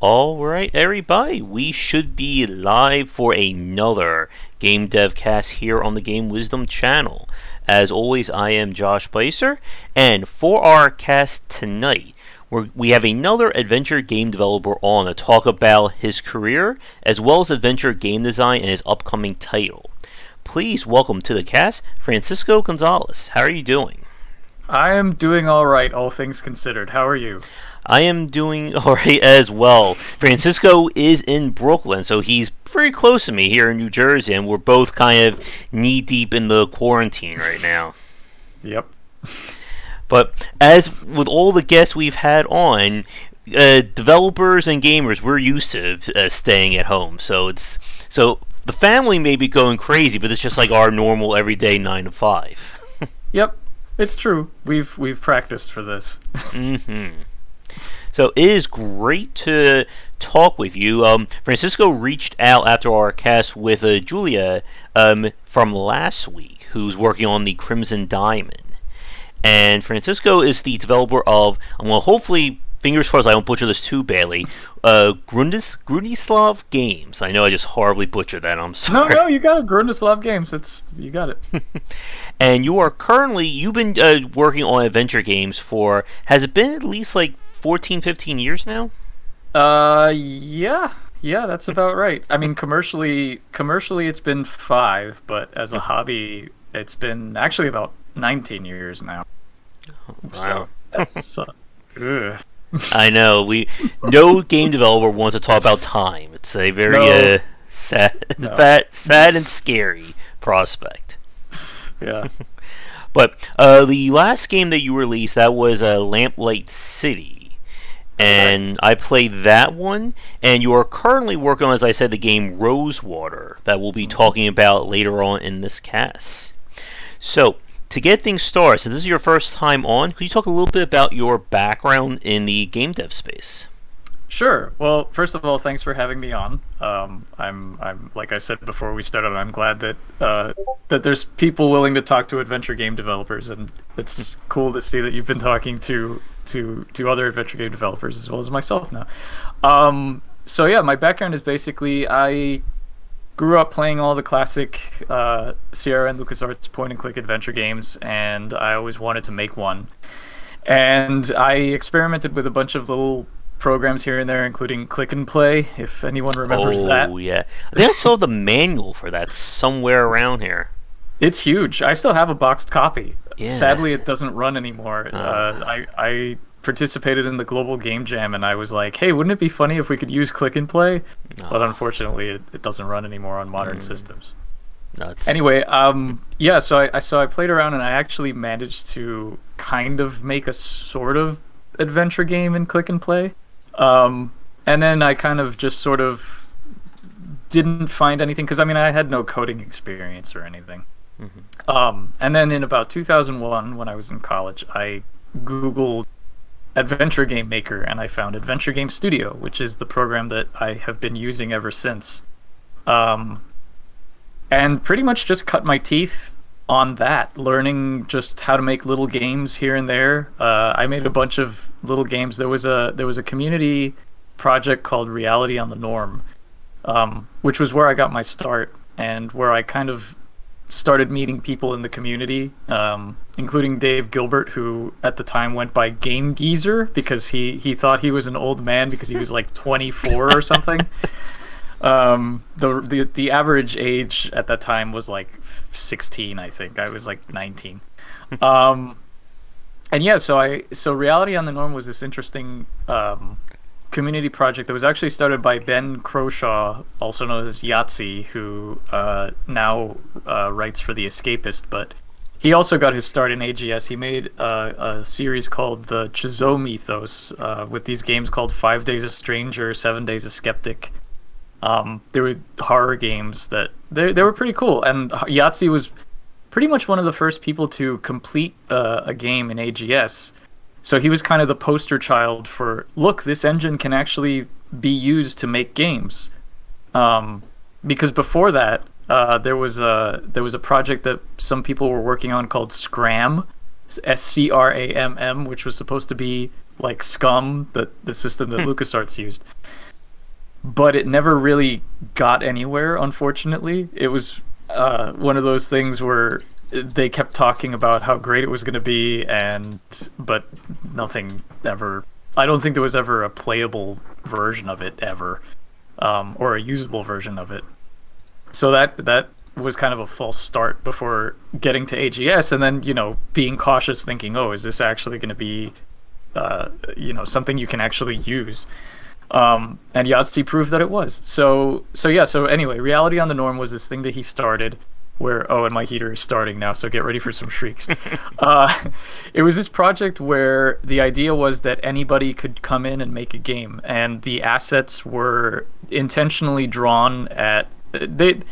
Alright, everybody, we should be live for another Game Dev Cast here on the Game Wisdom channel. As always, I am Josh Placer, and for our cast tonight, we have another adventure game developer on to talk about his career, as well as adventure game design and his upcoming title. Please welcome to the cast, Francisco Gonzalez. How are you doing? I am doing all right, all things considered. How are you? I am doing alright as well. Francisco is in Brooklyn, so he's pretty close to me here in New Jersey, and we're both kind of knee-deep in the quarantine right now. Yep. But as with all the guests we've had on, developers and gamers, we're used to staying at home. So the family may be going crazy, but it's just like our normal everyday 9 to 5. Yep, it's true. We've practiced for this. Mm-hmm. So it is great to talk with you. Francisco reached out after our cast with Julia from last week, who's working on the Crimson Diamond. And Francisco is the developer of, well, hopefully, fingers crossed I don't butcher this too badly, Grundislav Games. I know I just horribly butchered that, I'm sorry. No, you got it. Grundislav Games. You got it. And you've been working on adventure games for, has it been at least like 14, 15 years now? Yeah, that's about right. I mean, commercially it's been 5, but as a hobby, it's been actually about 19 years now. Oh, wow. So that's, ugh. I know, no game developer wants to talk about time. It's a very sad and scary prospect. Yeah. But the last game that you released, that was Lamplight City. And I played that one, and you are currently working on, as I said, the game Rosewater, that we'll be talking about later on in this cast. So, to get things started, since this is your first time on, could you talk a little bit about your background in the game dev space? Sure. Well, first of all, thanks for having me on. I'm like I said before we started, I'm glad that that there's people willing to talk to adventure game developers, and it's cool to see that you've been talking to other adventure game developers as well as myself now. So yeah, my background is basically I grew up playing all the classic Sierra and LucasArts point-and-click adventure games, and I always wanted to make one. And I experimented with a bunch of little programs here and there, including Click and Play, if anyone remembers that. Oh, yeah. I think I saw the manual for that somewhere around here. It's huge. I still have a boxed copy. Yeah. Sadly, it doesn't run anymore. I participated in the Global Game Jam, and I was like, hey, wouldn't it be funny if we could use Click and Play? But unfortunately, it doesn't run anymore on modern systems. Nuts. Anyway, yeah, so I played around, and I actually managed to kind of make a sort of adventure game in Click and Play. And then I kind of just sort of didn't find anything, because I mean, I had no coding experience or anything. Mm-hmm. And then in about 2001, when I was in college, I Googled Adventure Game Maker, and I found Adventure Game Studio, which is the program that I have been using ever since. And pretty much just cut my teeth on that, learning just how to make little games here and there. I made a bunch of little games. There was a community project called Reality on the Norm, which was where I got my start, and where I kind of started meeting people in the community, including Dave Gilbert, who at the time went by Game Geezer because he thought he was an old man because he was like 24 or something. The average age at that time was like 16, I think. I was like 19. And yeah, so Reality on the Norm was this interesting community project that was actually started by Ben Croshaw, also known as Yahtzee, who now writes for The Escapist, but he also got his start in AGS. He made a series called the Chizo Mythos, with these games called 5 Days a Stranger, 7 Days a Skeptic. There were horror games that they were pretty cool, and Yahtzee was pretty much one of the first people to complete a game in AGS. So he was kind of the poster child for, look, this engine can actually be used to make games. Because before that, there was a project that some people were working on called Scram, SCRAMM, which was supposed to be like Scum, the system that LucasArts used. but it never really got anywhere, unfortunately. It was one of those things where they kept talking about how great it was going to be, but nothing ever. I don't think there was ever a playable version of it ever, or a usable version of it. So that was kind of a false start before getting to AGS, and then being cautious, thinking, oh, is this actually going to be something you can actually use? And Yazdi proved that it was. So anyway, Reality on the Norm was this thing that he started where, and my heater is starting now, so get ready for some shrieks. It was this project where the idea was that anybody could come in and make a game, and the assets were intentionally drawn at the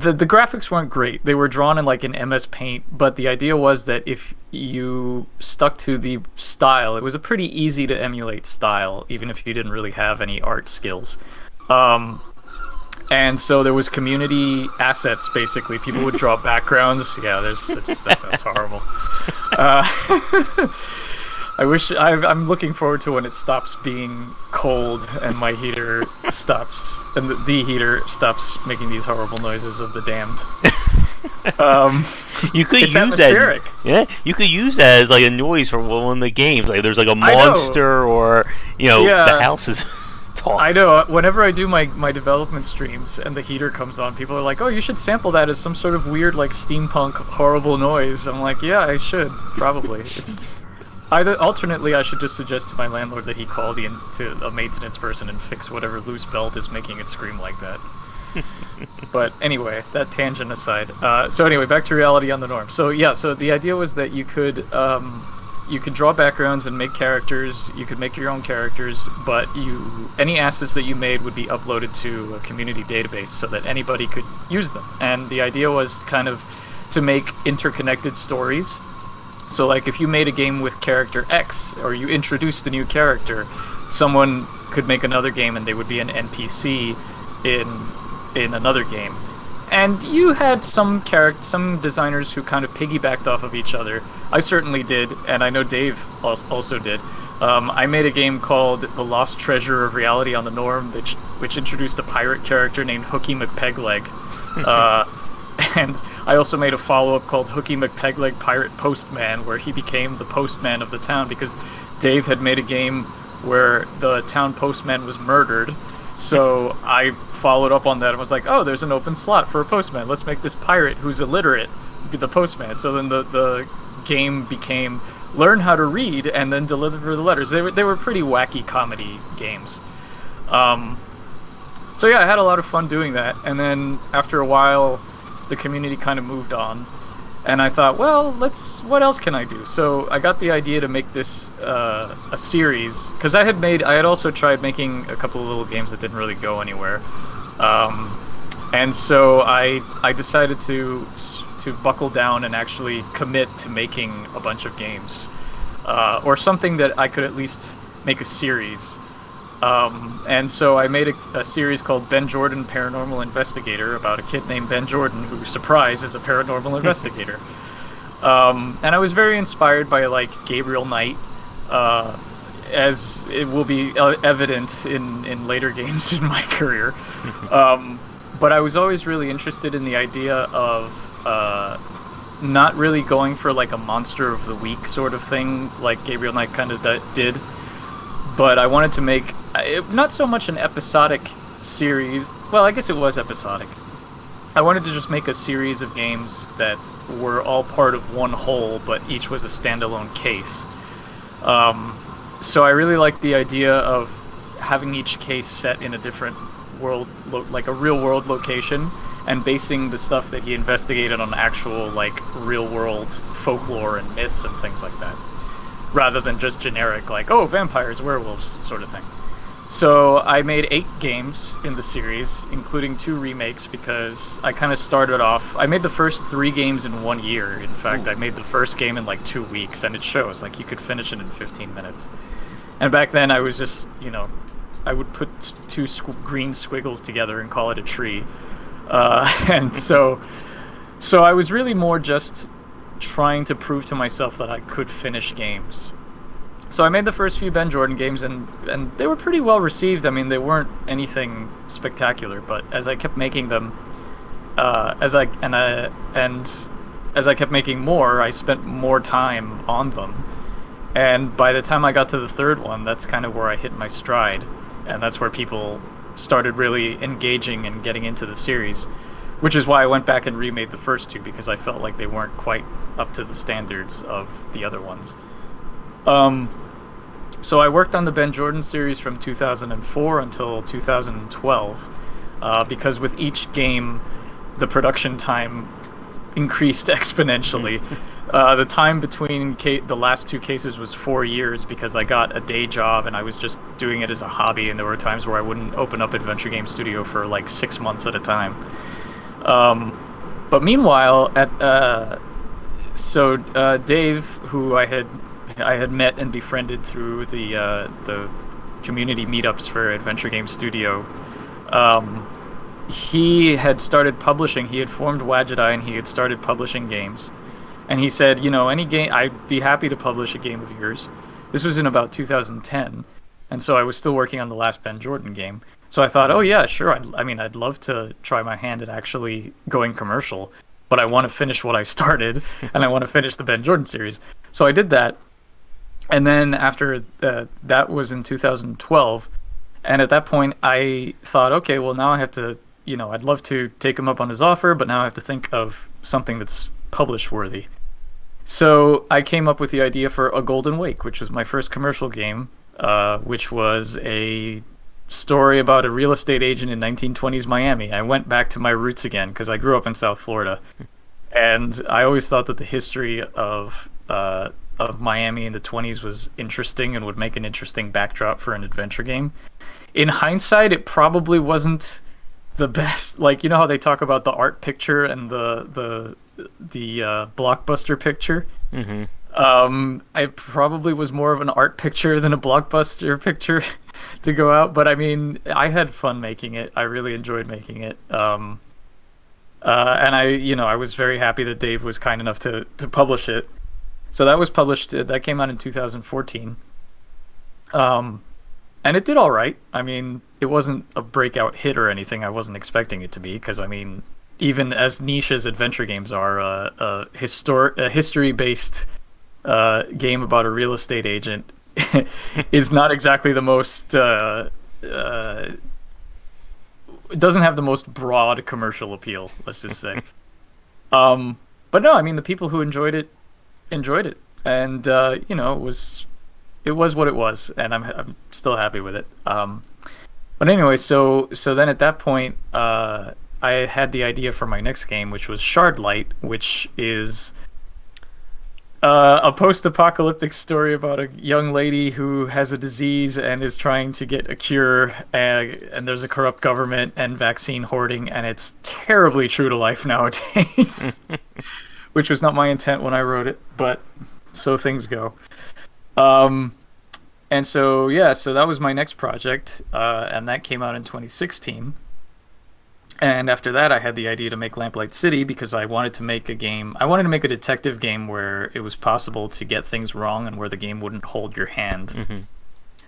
graphics weren't great. They were drawn in like an MS Paint, but the idea was that if you stuck to the style, it was a pretty easy to emulate style, even if you didn't really have any art skills. And so there was community assets, basically. People would draw backgrounds. Yeah, that sounds horrible. I'm looking forward to when it stops being cold and my heater stops, and the heater stops making these horrible noises of the damned. You could it's use atmospheric. that. Yeah, you could use that as like a noise for one of the games. Like there's like a monster, or the house is talking. I know. Whenever I do my development streams and the heater comes on, people are like, "Oh, you should sample that as some sort of weird like steampunk horrible noise." I'm like, "Yeah, I should probably." It's alternately, I should just suggest to my landlord that he call to a maintenance person and fix whatever loose belt is making it scream like that. But anyway, that tangent aside. So anyway, back to Reality on the Norm. So the idea was that you could draw backgrounds and make characters. You could make your own characters, but any assets that you made would be uploaded to a community database so that anybody could use them. And the idea was kind of to make interconnected stories. So like if you made a game with character X, or you introduced a new character, someone could make another game and they would be an NPC in another game. And you had some designers who kind of piggybacked off of each other. I certainly did, and I know Dave also did. I made a game called The Lost Treasure of Reality on the Norm, which introduced a pirate character named Hooky McPegleg. And I also made a follow-up called Hooky McPegleg Pirate Postman, where he became the postman of the town, because Dave had made a game where the town postman was murdered. So I followed up on that and was like, oh, there's an open slot for a postman. Let's make this pirate who's illiterate be the postman. So then the game became learn how to read and then deliver the letters. They were pretty wacky comedy games. So yeah, I had a lot of fun doing that. And then after a while, the community kind of moved on, and I thought, well, what else can I do? So I got the idea to make this a series, because I had also tried making a couple of little games that didn't really go anywhere, and so I decided to buckle down and actually commit to making a bunch of games, or something that I could at least make a series. And so I made a series called Ben Jordan Paranormal Investigator, about a kid named Ben Jordan who, surprise, is a paranormal investigator. And I was very inspired by like Gabriel Knight, as it will be evident in later games in my career. But I was always really interested in the idea of not really going for like a monster of the week sort of thing like Gabriel Knight kind of did. But I wanted to make not so much an episodic series. Well, I guess it was episodic. I wanted to just make a series of games that were all part of one whole, but each was a standalone case. So I really liked the idea of having each case set in a different world, like a real-world location, and basing the stuff that he investigated on actual, like, real-world folklore and myths and things like that, rather than just generic, like, oh, vampires, werewolves, sort of thing. So I made 8 games in the series, including 2 remakes, because I kind of started off... I made the first 3 games in 1 year. In fact, I made the first game in like 2 weeks, and it shows. Like, you could finish it in 15 minutes. And back then, I was just, I would put 2 green squiggles together and call it a tree. And so I was really more just trying to prove to myself that I could finish games. So I made the first few Ben Jordan games, and they were pretty well received. I mean, they weren't anything spectacular, but as I kept making them, as I kept making more, I spent more time on them. And by the time I got to the third one, that's kind of where I hit my stride, and that's where people started really engaging and getting into the series, which is why I went back and remade the first two, because I felt like they weren't quite up to the standards of the other ones. So I worked on the Ben Jordan series from 2004 until 2012, because with each game, the production time increased exponentially. The time between the last two cases was 4 years, because I got a day job and I was just doing it as a hobby, and there were times where I wouldn't open up Adventure Game Studio for like 6 months at a time. But meanwhile, Dave, who I had met and befriended through the community meetups for Adventure Game Studio, he had started publishing. He had formed Wadgetai, and he had started publishing games. And he said, any game, I'd be happy to publish a game of yours. This was in about 2010, and so I was still working on the last Ben Jordan game. So I thought, oh yeah, sure. I'd love to try my hand at actually going commercial, but I want to finish what I started, and I want to finish the Ben Jordan series. So I did that, and then after that was in 2012, and at that point I thought, okay, well now I have to, I'd love to take him up on his offer, but now I have to think of something that's publish worthy. So I came up with the idea for A Golden Wake, which was my first commercial game, which was a story about a real estate agent in 1920s Miami. I went back to my roots again because I grew up in South Florida, and I always thought that the history of Miami in the 20s was interesting and would make an interesting backdrop for an adventure game. In hindsight, it probably wasn't the best. Like, how they talk about the art picture and the blockbuster picture. Mm-hmm. I probably was more of an art picture than a blockbuster picture to go out, but I mean, I had fun making it. I really enjoyed making it. And I was very happy that Dave was kind enough to publish it. So that was published. That came out in 2014. And it did all right. I mean, it wasn't a breakout hit or anything. I wasn't expecting it to be, because I mean, even as niche as adventure games are, a history-based game about a real estate agent is not exactly the most. It doesn't have the most broad commercial appeal. Let's just say. But no, I mean, the people who enjoyed it, and it was what it was, and I'm still happy with it. But anyway, so then at that point, I had the idea for my next game, which was Shardlight, which is a post-apocalyptic story about a young lady who has a disease and is trying to get a cure, and there's a corrupt government and vaccine hoarding, and it's terribly true to life nowadays, which was not my intent when I wrote it, but so things go. And so that was my next project, and that came out in 2016. And after that, I had the idea to make Lamplight City, because I wanted to make a game. I wanted to make a detective game where it was possible to get things wrong and where the game wouldn't hold your hand. Mm-hmm.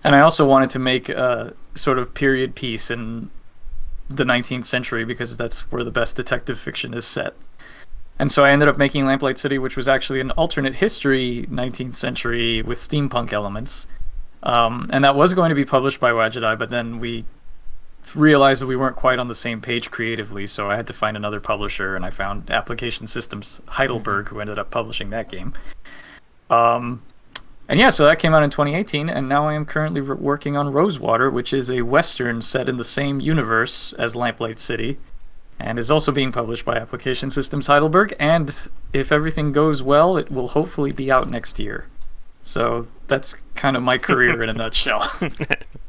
And I also wanted to make a sort of period piece in the 19th century, because that's where the best detective fiction is set. And so I ended up making Lamplight City, which was actually an alternate history 19th century with steampunk elements. And that was going to be published by Wadgetai, but then we realized that we weren't quite on the same page creatively, so I had to find another publisher, and I found Application Systems Heidelberg, who ended up publishing that game. So that came out in 2018, and now I am currently working on Rosewater, which is a western set in the same universe as Lamplight City, and is also being published by Application Systems Heidelberg, and if everything goes well, it will hopefully be out next year. So that's kind of my career in a nutshell.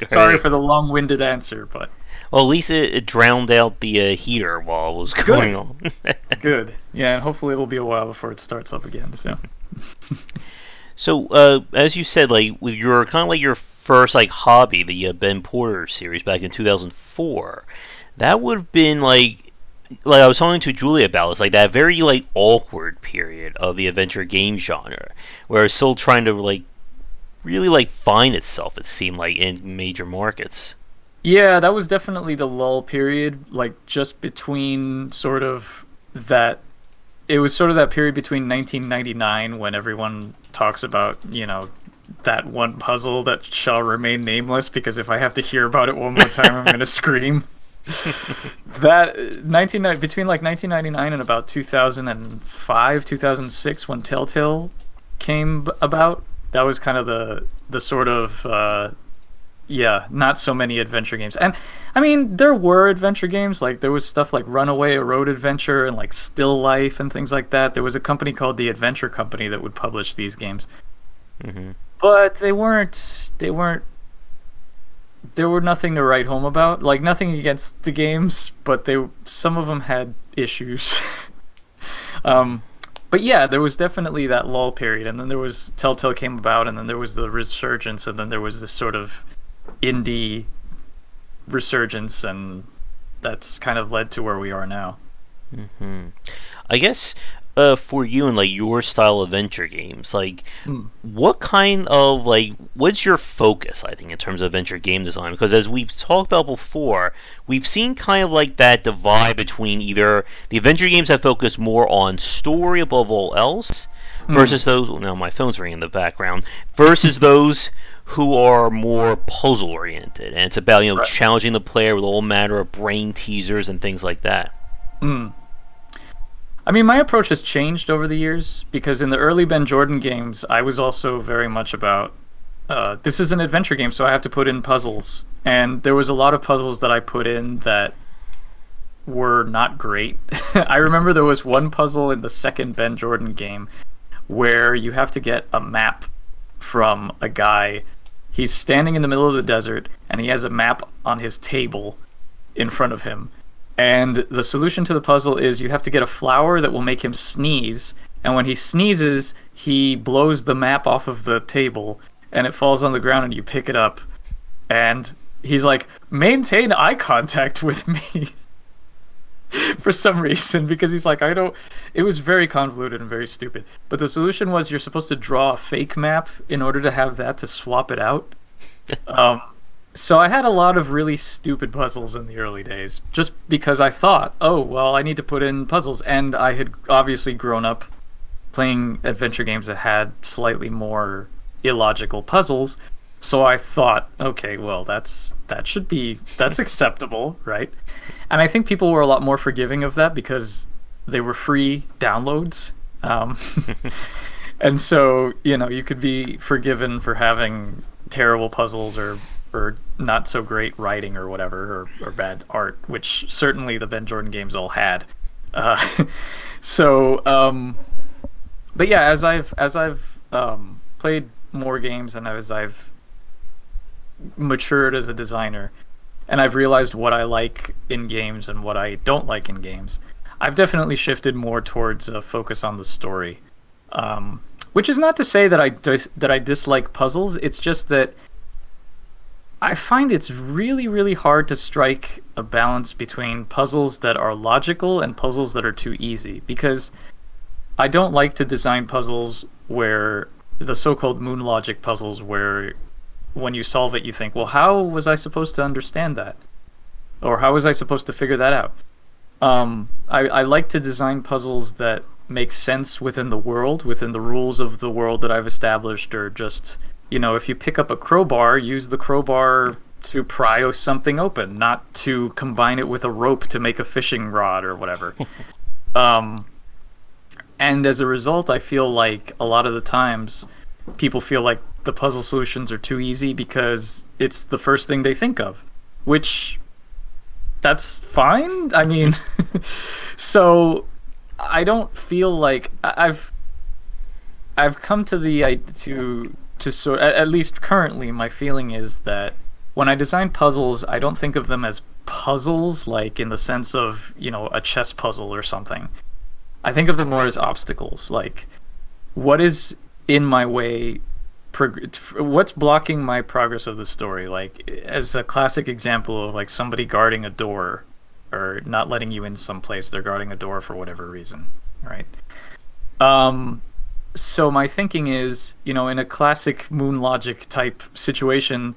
Sorry for the long-winded answer, but... Well, at least it drowned out the heater while it was going on. Good. Yeah, and hopefully it'll be a while before it starts up again, so... So, as you said, like, with your kind of like your first like hobby, the Ben Porter series back in 2004, that would have been like I was talking to Julia about, it's like that very like awkward period of the adventure game genre, where it's still trying to like really like find itself. It seemed like in major markets. Yeah, that was definitely the lull period, like just between sort of that. It was sort of that period between 1999 when everyone talks about, that one puzzle that shall remain nameless because if I have to hear about it one more time, I'm gonna scream. That 19 between like 1999 and about 2005, 2006 when Telltale came about, that was kind of the sort of not so many adventure games. And I mean, there were adventure games, like there was stuff like Runaway, a road adventure, and like Still Life and things like that. There was a company called the Adventure Company that would publish these games. Mm-hmm. But they weren't there were nothing to write home about. Like nothing against the games, but some of them had issues. But yeah, there was definitely that lull period, and then there was Telltale came about, and then there was the resurgence, and then there was this sort of indie resurgence, and that's kind of led to where we are now. Mm-hmm. I guess for you and like your style of adventure games, like what kind of like what's your focus? I think in terms of adventure game design, because as we've talked about before, we've seen kind of like that divide between either the adventure games that focus more on story above all else, versus those. Now my phone's ringing in the background. Versus those who are more puzzle oriented, and it's about Right. challenging the player with all manner of brain teasers and things like that. I mean, my approach has changed over the years because in the early Ben Jordan games, I was also very much about this is an adventure game, so I have to put in puzzles. And there was a lot of puzzles that I put in that were not great. I remember there was one puzzle in the second Ben Jordan game where you have to get a map from a guy. He's standing in the middle of the desert, and he has a map on his table in front of him. And the solution to the puzzle is you have to get a flower that will make him sneeze, and when he sneezes, he blows the map off of the table, and it falls on the ground, and you pick it up. And he's like, maintain eye contact with me. For some reason, because he's like, it was very convoluted and very stupid. But the solution was you're supposed to draw a fake map in order to have that to swap it out. So I had a lot of really stupid puzzles in the early days, just because I thought, oh, well, I need to put in puzzles. And I had obviously grown up playing adventure games that had slightly more illogical puzzles. So I thought, okay, well, that's acceptable, right? And I think people were a lot more forgiving of that because they were free downloads. And so, you could be forgiven for having terrible puzzles or not so great writing or whatever, or bad art, which certainly the Ben Jordan games all had. But yeah, as I've played more games and as I've matured as a designer, and I've realized what I like in games and what I don't like in games, I've definitely shifted more towards a focus on the story. Which is not to say that I dislike puzzles. It's just that I find it's really, really hard to strike a balance between puzzles that are logical and puzzles that are too easy, because I don't like to design puzzles where the so-called moon logic puzzles where when you solve it you think, well, how was I supposed to understand that? Or how was I supposed to figure that out? I like to design puzzles that make sense within the world, within the rules of the world that I've established, or just, if you pick up a crowbar, use the crowbar to pry something open, not to combine it with a rope to make a fishing rod or whatever. And as a result, I feel like a lot of the times people feel like the puzzle solutions are too easy because it's the first thing they think of, which that's fine. I mean, so I don't feel like I've come to to sort, at least currently my feeling is that when I design puzzles, I don't think of them as puzzles like in the sense of, a chess puzzle or something. I think of them more as obstacles, like what is in my way, what's blocking my progress of the story, like as a classic example of like somebody guarding a door or not letting you in some place. They're guarding a door for whatever reason, right? So my thinking is, in a classic moon logic type situation,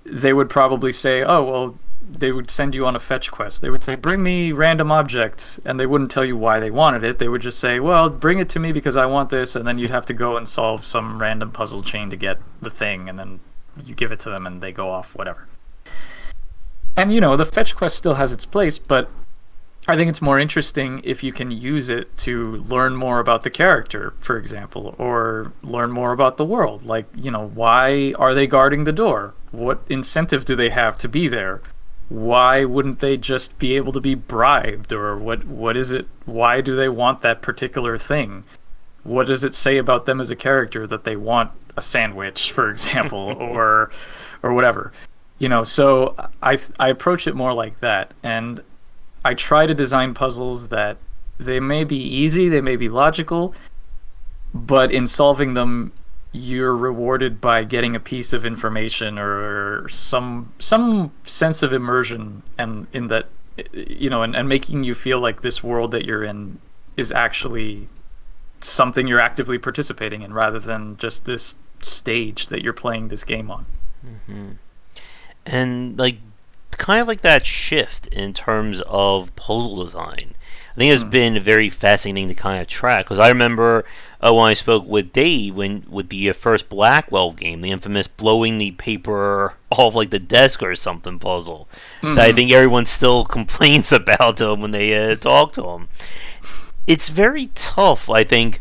they would probably say, oh, well, they would send you on a fetch quest. They would say, bring me random objects, and they wouldn't tell you why they wanted it. They would just say, well, bring it to me because I want this, and then you'd have to go and solve some random puzzle chain to get the thing, and then you give it to them and they go off, whatever. And, the fetch quest still has its place, but I think it's more interesting if you can use it to learn more about the character, for example, or learn more about the world. Like, why are they guarding the door? What incentive do they have to be there? Why wouldn't they just be able to be bribed? Or what is it? Why do they want that particular thing? What does it say about them as a character that they want a sandwich, for example, or whatever? So I approach it more like that, and I try to design puzzles that they may be easy, they may be logical, but in solving them, you're rewarded by getting a piece of information or some sense of immersion, and in that, and making you feel like this world that you're in is actually something you're actively participating in, rather than just this stage that you're playing this game on. Mm-hmm. And kind of like that shift in terms of puzzle design, I think it's been very fascinating to kind of track, because I remember when I spoke with Dave with the first Blackwell game, the infamous blowing the paper off the desk or something puzzle, that I think everyone still complains about when they talk to him. It's very tough, I think,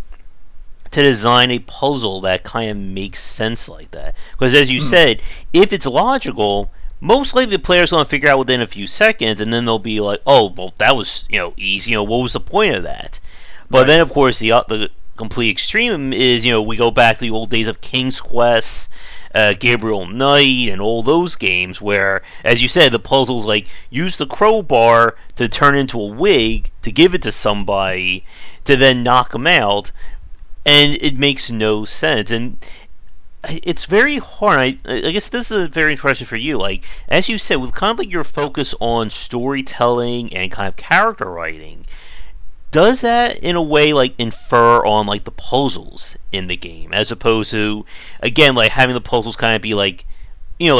to design a puzzle that kind of makes sense like that, because as you said, if it's logical, most likely the player's going to figure out within a few seconds, and then they'll be like, oh, well, that was, easy. What was the point of that? But then, of course, the complete extreme is, we go back to the old days of King's Quest, Gabriel Knight, and all those games where, as you said, the puzzle's use the crowbar to turn into a wig, to give it to somebody, to then knock them out, and it makes no sense. And it's very hard. I guess this is a very interesting for you. As you said, with kind of your focus on storytelling and kind of character writing, does that in a way infer on the puzzles in the game, as opposed to, again, having the puzzles kind of be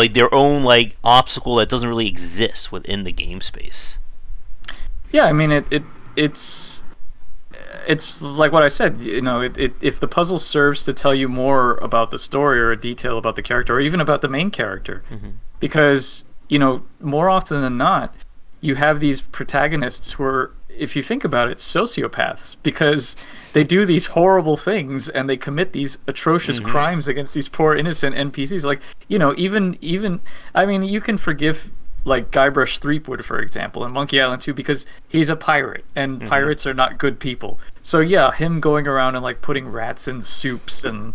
their own obstacle that doesn't really exist within the game space? Yeah, I mean it's like what I said, if the puzzle serves to tell you more about the story or a detail about the character or even about the main character, because, more often than not, you have these protagonists who are, if you think about it, sociopaths, because they do these horrible things and they commit these atrocious crimes against these poor innocent NPCs. Even I mean, you can forgive Guybrush Threepwood, for example, in Monkey Island 2, because he's a pirate, and pirates are not good people. So yeah, him going around and putting rats in soups and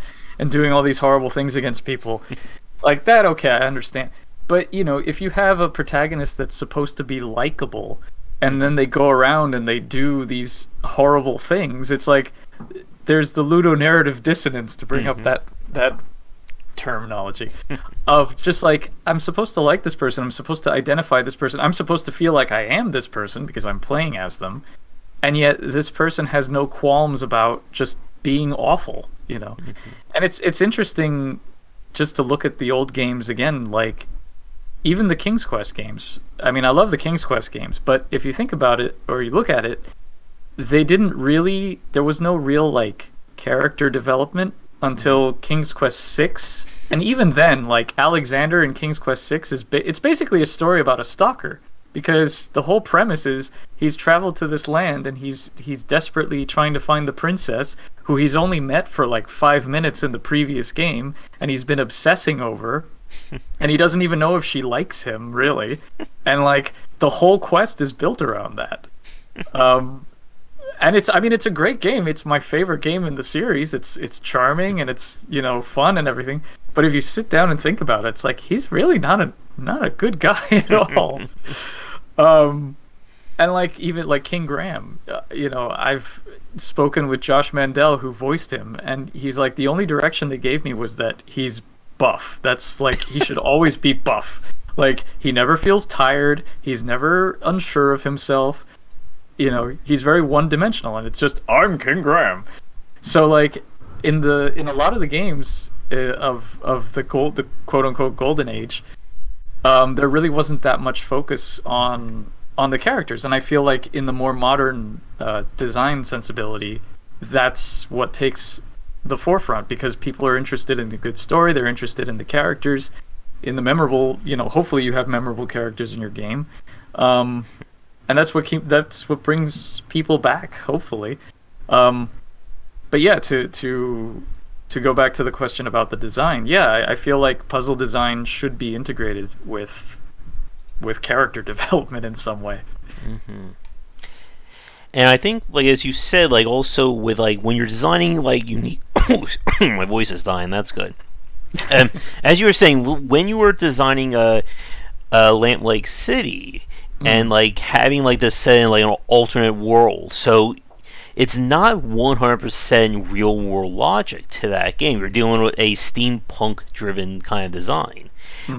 doing all these horrible things against people, that, okay, I understand. But if you have a protagonist that's supposed to be likable, and then they go around and they do these horrible things, it's there's the ludonarrative dissonance, to bring up that terminology, of just I'm supposed to like this person, I'm supposed to identify this person, I'm supposed to feel like I am this person because I'm playing as them, and yet this person has no qualms about just being awful, and it's interesting just to look at the old games again, even the King's Quest games. I mean, I love the King's Quest games, but if you think about it or you look at it, there was no real character development until King's Quest 6, and even then, Alexander in King's Quest 6 it's basically a story about a stalker, because the whole premise is he's traveled to this land and he's desperately trying to find the princess, who he's only met for 5 minutes in the previous game, and he's been obsessing over, and he doesn't even know if she likes him, really, and the whole quest is built around that. And it's a great game. It's my favorite game in the series. It's charming and it's fun and everything. But if you sit down and think about it, it's he's really not a good guy at all. And even King Graham, I've spoken with Josh Mandel, who voiced him, and he's the only direction they gave me was that he's buff. That's he should always be buff. He never feels tired. He's never unsure of himself. He's very one-dimensional, and it's just, I'm King Graham. So in a lot of the games of the quote unquote golden age, there really wasn't that much focus on the characters, and I feel like in the more modern design sensibility, that's what takes the forefront, because people are interested in a good story, they're interested in the characters, in the memorable, hopefully you have memorable characters in your game, and that's what brings people back, hopefully. But yeah, to go back to the question about the design, yeah, I feel like puzzle design should be integrated with character development in some way. Mm-hmm. And I think, like as you said, like also with like when you're designing like unique, my voice is dying. That's good. As you were saying, when you were designing a Lamplight City, and like having like this set in like an alternate world, so it's not 100% real world logic to that game. You're dealing with a steampunk driven kind of design.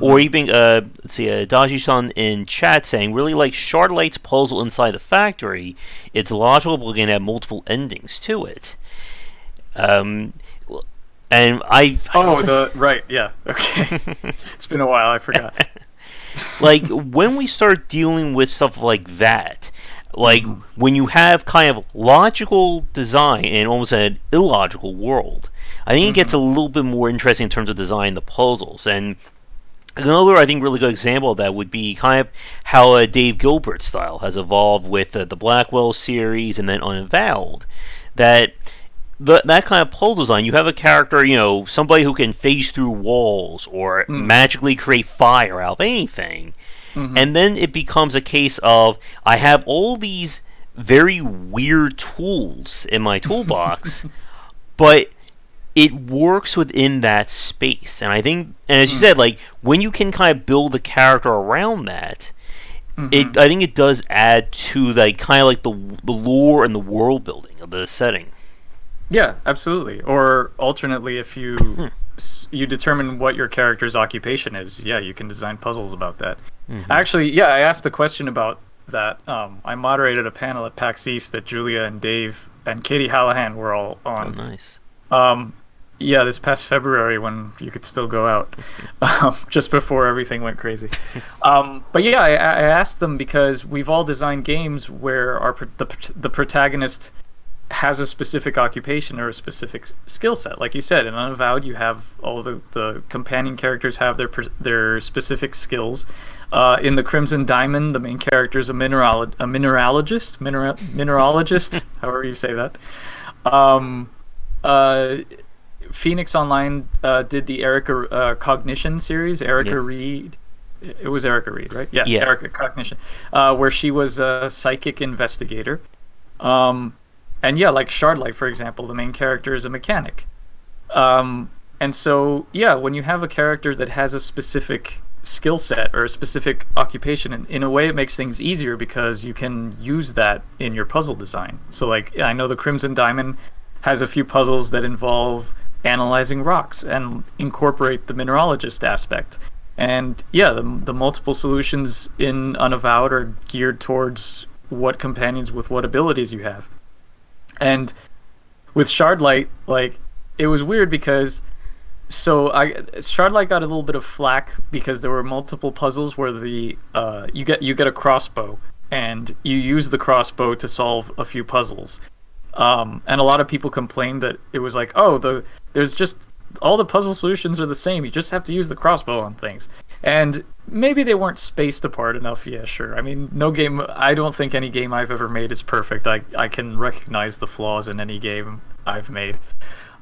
Or even, let's see, Daji-san in chat saying, really like Shardlight's puzzle inside the factory, it's logical but can have multiple endings to it. And right, yeah, okay. It's been a while, I forgot. Like, when we start dealing with stuff like that, like, when you have kind of logical design in almost an illogical world, I think it gets a little bit more interesting in terms of designing the puzzles. And another, I think, really good example of that would be kind of how Dave Gilbert's style has evolved with the Blackwell series and then Unveiled. That kind of puzzle design, you have a character, somebody who can phase through walls or magically create fire out of anything. And then it becomes a case of, I have all these very weird tools in my toolbox, but it works within that space. And I think, and as you said, like, when you can kind of build a character around that, I think it does add to like kind of like the lore and the world building of the setting. Yeah, absolutely. Or alternately, if you determine what your character's occupation is, yeah, you can design puzzles about that. Actually, yeah, I asked a question about that. I moderated a panel at PAX East that Julia and Dave and Katie Hallahan were all on. Oh, nice. Yeah, this past February when you could still go out, just before everything went crazy. But yeah, I asked them because we've all designed games where the protagonist has a specific occupation or a specific skill set. Like you said, in Unavowed, you have all the companion characters have their specific skills. In the Crimson Diamond, the main character is a mineralogist, however you say that. Phoenix Online did the Erica Cognition series. Reed. It was Erica Reed, right? Yeah. Erica Cognition, where she was a psychic investigator. And yeah, like Shardlight, for example, the main character is a mechanic. And so, yeah, when you have a character that has a specific skill set or a specific occupation, in a way it makes things easier because you can use that in your puzzle design. So, like, I know the Crimson Diamond has a few puzzles that involve analyzing rocks and incorporate the mineralogist aspect. And yeah, the multiple solutions in Unavowed are geared towards what companions with what abilities you have. And with Shardlight, like, it was weird because Shardlight got a little bit of flack because there were multiple puzzles where you get a crossbow and you use the crossbow to solve a few puzzles. And a lot of people complained that it was like, there's just all the puzzle solutions are the same. You just have to use the crossbow on things. And maybe they weren't spaced apart enough. Yeah, sure. I mean, I don't think any game I've ever made is perfect. I can recognize the flaws in any game I've made.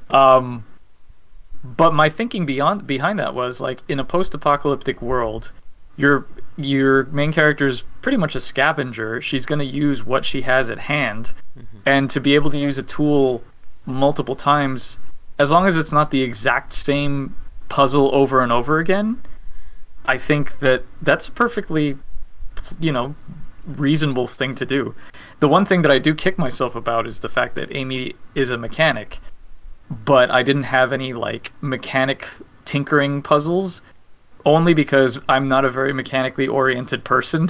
But my thinking behind that was, like, in a post-apocalyptic world, your main character is pretty much a scavenger. She's going to use what she has at hand. And to be able to use a tool multiple times, as long as it's not the exact same puzzle over and over again, I think that's a perfectly, reasonable thing to do. The one thing that I do kick myself about is the fact that Amy is a mechanic, but I didn't have any, like, mechanic tinkering puzzles, only because I'm not a very mechanically oriented person.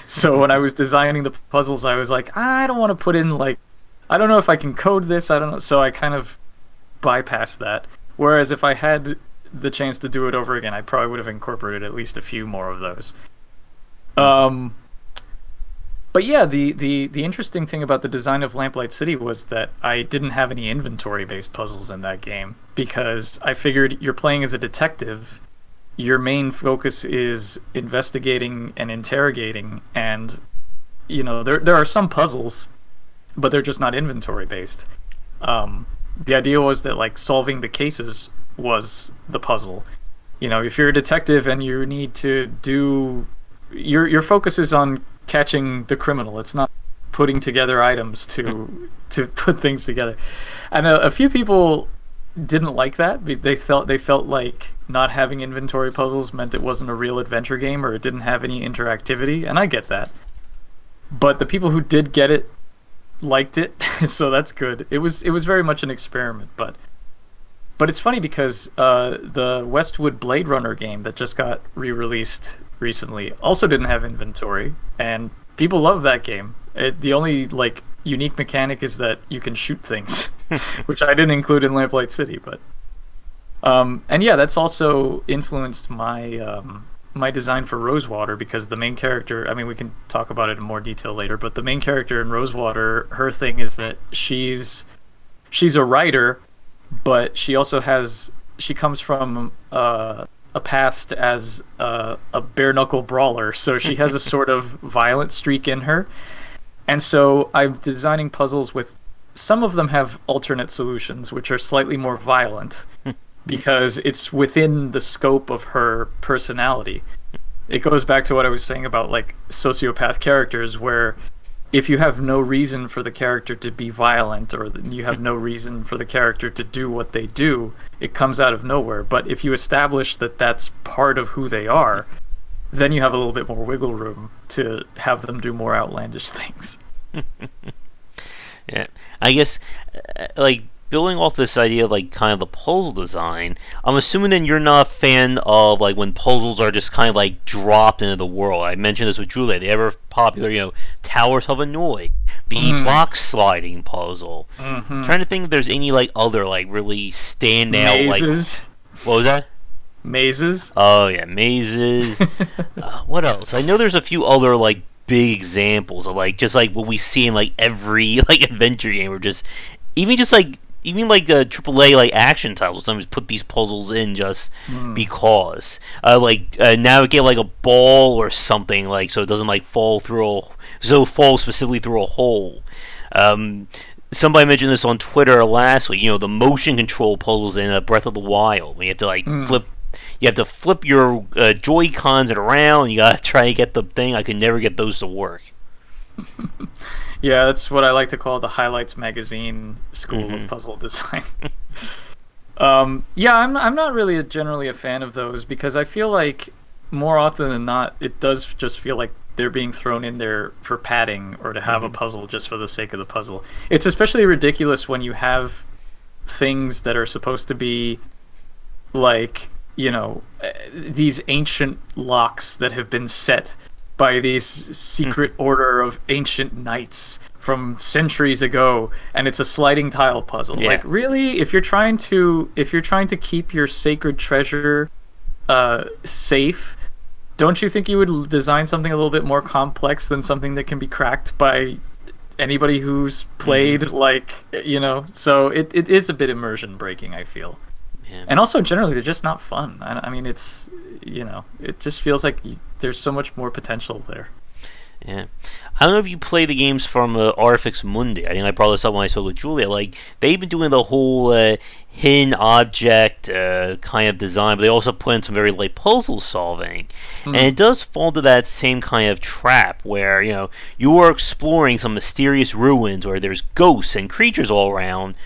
So when I was designing the puzzles, I was like, I don't want to put in, like, I don't know if I can code this, I don't know. So I kind of bypassed that. Whereas if I had the chance to do it over again, I probably would have incorporated at least a few more of those. But yeah, the interesting thing about the design of Lamplight City was that I didn't have any inventory-based puzzles in that game, because I figured you're playing as a detective, your main focus is investigating and interrogating, and there are some puzzles, but they're just not inventory-based. The idea was that like solving the cases was the puzzle. If you're a detective and you need to do your focus is on catching the criminal. It's not putting together items to put things together. And a few people didn't like that. They felt like not having inventory puzzles meant it wasn't a real adventure game, or it didn't have any interactivity, and I get that. But the people who did get it liked it, so that's good. It was very much an experiment, but it's funny because the Westwood Blade Runner game that just got re-released recently also didn't have inventory, and people love that game. The only like unique mechanic is that you can shoot things, which I didn't include in Lamplight City, but and yeah, that's also influenced my my design for Rosewater, because the main character, I mean, we can talk about it in more detail later, but the main character in Rosewater, her thing is that she's a writer, but she comes from a past as a bare knuckle brawler, so she has a sort of violent streak in her. And so I'm designing puzzles with, some of them have alternate solutions, which are slightly more violent, because it's within the scope of her personality. It goes back to what I was saying about like sociopath characters, where if you have no reason for the character to be violent, or you have no reason for the character to do what they do, it comes out of nowhere. But if you establish that that's part of who they are, then you have a little bit more wiggle room to have them do more outlandish things. Yeah, I guess like building off this idea of like kind of the puzzle design, I'm assuming then you're not a fan of like when puzzles are just kind of like dropped into the world. I mentioned this with Julia, the ever popular, Towers of Hanoi, the box sliding puzzle. I'm trying to think if there's any like other like really standout Mazes. Like what was that? Mazes. Oh yeah, mazes. What else? I know there's a few other like big examples of like just like what we see in like every like adventure game, or just even the AAA like action titles. Sometimes put these puzzles in just because, navigate like a ball or something, like so it doesn't like fall specifically through a hole. Somebody mentioned this on Twitter last week. The motion control puzzles in Breath of the Wild. You have to like flip. You have to flip your Joy Cons around. You gotta try to get the thing. I could never get those to work. Yeah, that's what I like to call the Highlights magazine school of puzzle design. Yeah, I'm not really generally a fan of those, because I feel like more often than not, it does just feel like they're being thrown in there for padding, or to have a puzzle just for the sake of the puzzle. It's especially ridiculous when you have things that are supposed to be like, these ancient locks that have been set by these secret order of ancient knights from centuries ago, and it's a sliding tile puzzle. Yeah. Like, really, if you're trying to keep your sacred treasure safe, don't you think you would design something a little bit more complex than something that can be cracked by anybody who's played? So it is a bit immersion breaking, I feel. Yeah. And also, generally, they're just not fun. I mean, it's, it just feels like there's so much more potential there. Yeah. I don't know if you play the games from Artifex Mundi. I think I brought this up when I spoke with Julia. Like, they've been doing the whole hidden object kind of design, but they also put in some very light puzzle solving. And it does fall into that same kind of trap where, you are exploring some mysterious ruins where there's ghosts and creatures all around,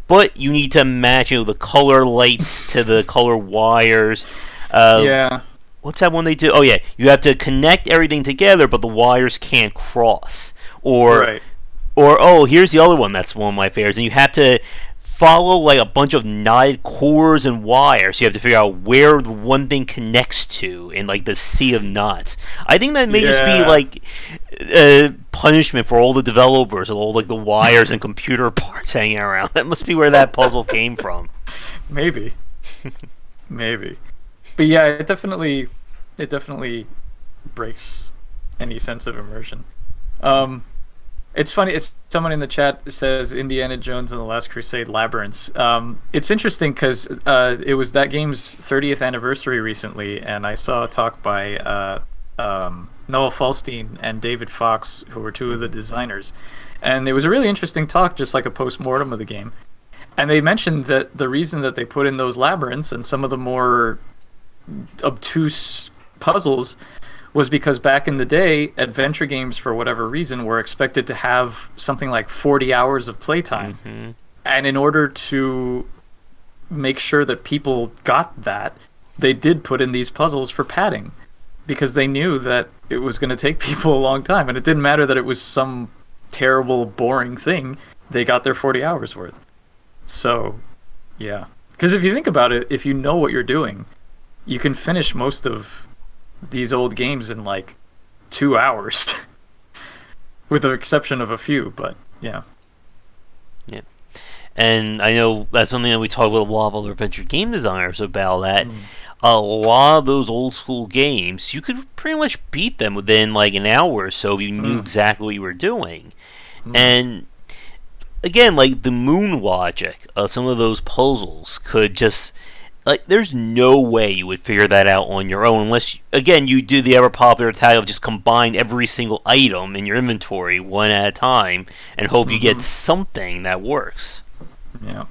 but you need to match, the color lights to the color wires. Yeah. What's that one they do? Oh yeah, you have to connect everything together, but the wires can't cross. Or here's the other one that's one of my favorites, and you have to follow like a bunch of knotted cords and wires. So you have to figure out where the one thing connects to in like the sea of knots. I think that may just be like punishment for all the developers of all like the wires and computer parts hanging around. That must be where that puzzle came from. Maybe. Maybe. But yeah, it definitely breaks any sense of immersion. It's funny. It's someone in the chat says Indiana Jones and the Last Crusade Labyrinth. It's interesting because it was that game's 30th anniversary recently, and I saw a talk by Noah Falstein and David Fox, who were two of the designers, and it was a really interesting talk, just like a post-mortem of the game. And they mentioned that the reason that they put in those labyrinths and some of the more obtuse puzzles was because back in the day, adventure games, for whatever reason, were expected to have something like 40 hours of playtime. Mm-hmm. And in order to make sure that people got that, they did put in these puzzles for padding, because they knew that it was going to take people a long time. And it didn't matter that it was some terrible, boring thing. They got their 40 hours worth. So, yeah. Because if you think about it, if you know what you're doing, you can finish most of these old games in like 2 hours, with the exception of a few. But yeah. And I know that's something that we talk with a lot of other adventure game designers about, that a lot of those old school games, you could pretty much beat them within like an hour or so if you knew exactly what you were doing. And again, like the moon logic of some of those puzzles could just, like, there's no way you would figure that out on your own unless, again, you do the ever popular tactic of just combine every single item in your inventory one at a time and hope you get something that works. Yeah.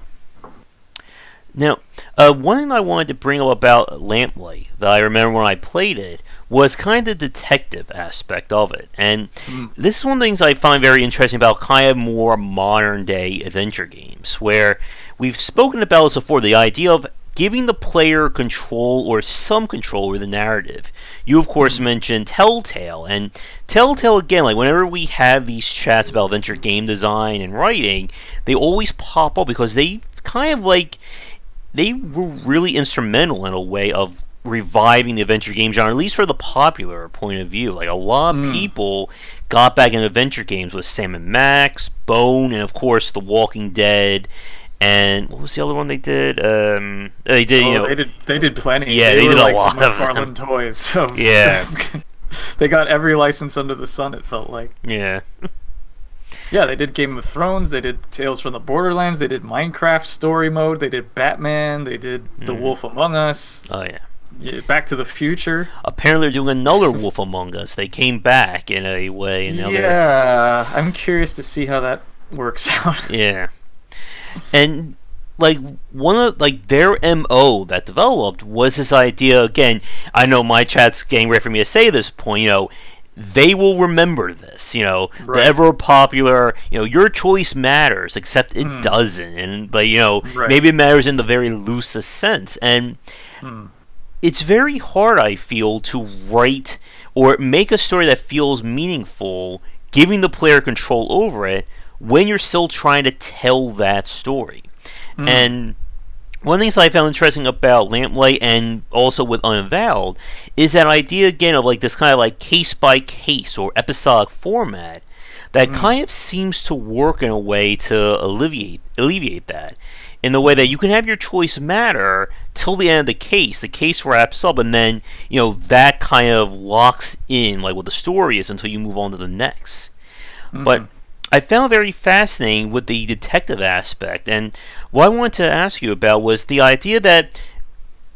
Now, one thing I wanted to bring up about Lamplight that I remember when I played it was kind of the detective aspect of it. And this is one of the things I find very interesting about kind of more modern day adventure games, where we've spoken about this before, the idea of giving the player control or some control over the narrative. You, of course, mentioned Telltale. And Telltale, again, like whenever we have these chats about adventure game design and writing, they always pop up because they kind of like, they were really instrumental in a way of reviving the adventure game genre, at least for the popular point of view. Like a lot of people got back into adventure games with Sam & Max, Bone, and of course The Walking Dead. And what was the other one they did? They did, they did plenty. Yeah, they did like a lot of them. Toys. Yeah. They got every license under the sun, it felt like. Yeah. Yeah, they did Game of Thrones, they did Tales from the Borderlands, they did Minecraft story mode, they did Batman, they did The Wolf Among Us. Oh, yeah. Back to the Future. Apparently they're doing another Wolf Among Us. They came back in a way. Yeah, I'm curious to see how that works out. Yeah. And like one of like their MO that developed was this idea, again, I know my chat's getting ready for me to say this point, they will remember this, the ever popular, your choice matters, except it doesn't. And but maybe it matters in the very loosest sense. And it's very hard, I feel, to write or make a story that feels meaningful, giving the player control over it, when you're still trying to tell that story. And one of the things I found interesting about Lamplight and also with Unveiled is that idea again of like this kind of like case by case or episodic format that kind of seems to work in a way to alleviate that, in the way that you can have your choice matter till the end of the case wraps up, and then that kind of locks in like what the story is until you move on to the next. But I found it very fascinating with the detective aspect, and what I wanted to ask you about was the idea that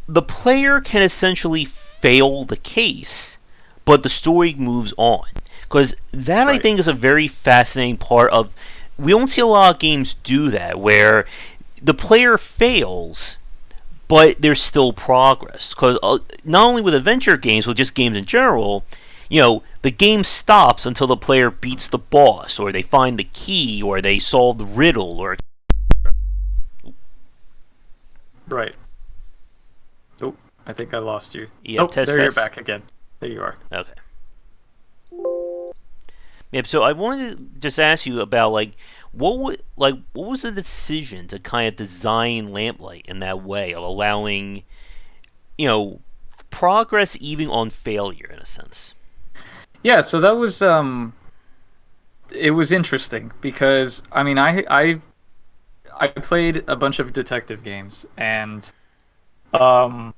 the player can essentially fail the case, but the story moves on. Because that, I think, is a very fascinating part of... We don't see a lot of games do that, where the player fails, but there's still progress. Because not only with adventure games, with just games in general, the game stops until the player beats the boss, or they find the key, or they solve the riddle, or... Right. Oh, I think I lost you. Yeah, you're back again. There you are. Okay. Yeah, so I wanted to just ask you about what was the decision to kind of design Lamplight in that way of allowing, progress even on failure in a sense. Yeah, so that was it was interesting because I I played a bunch of detective games, and um,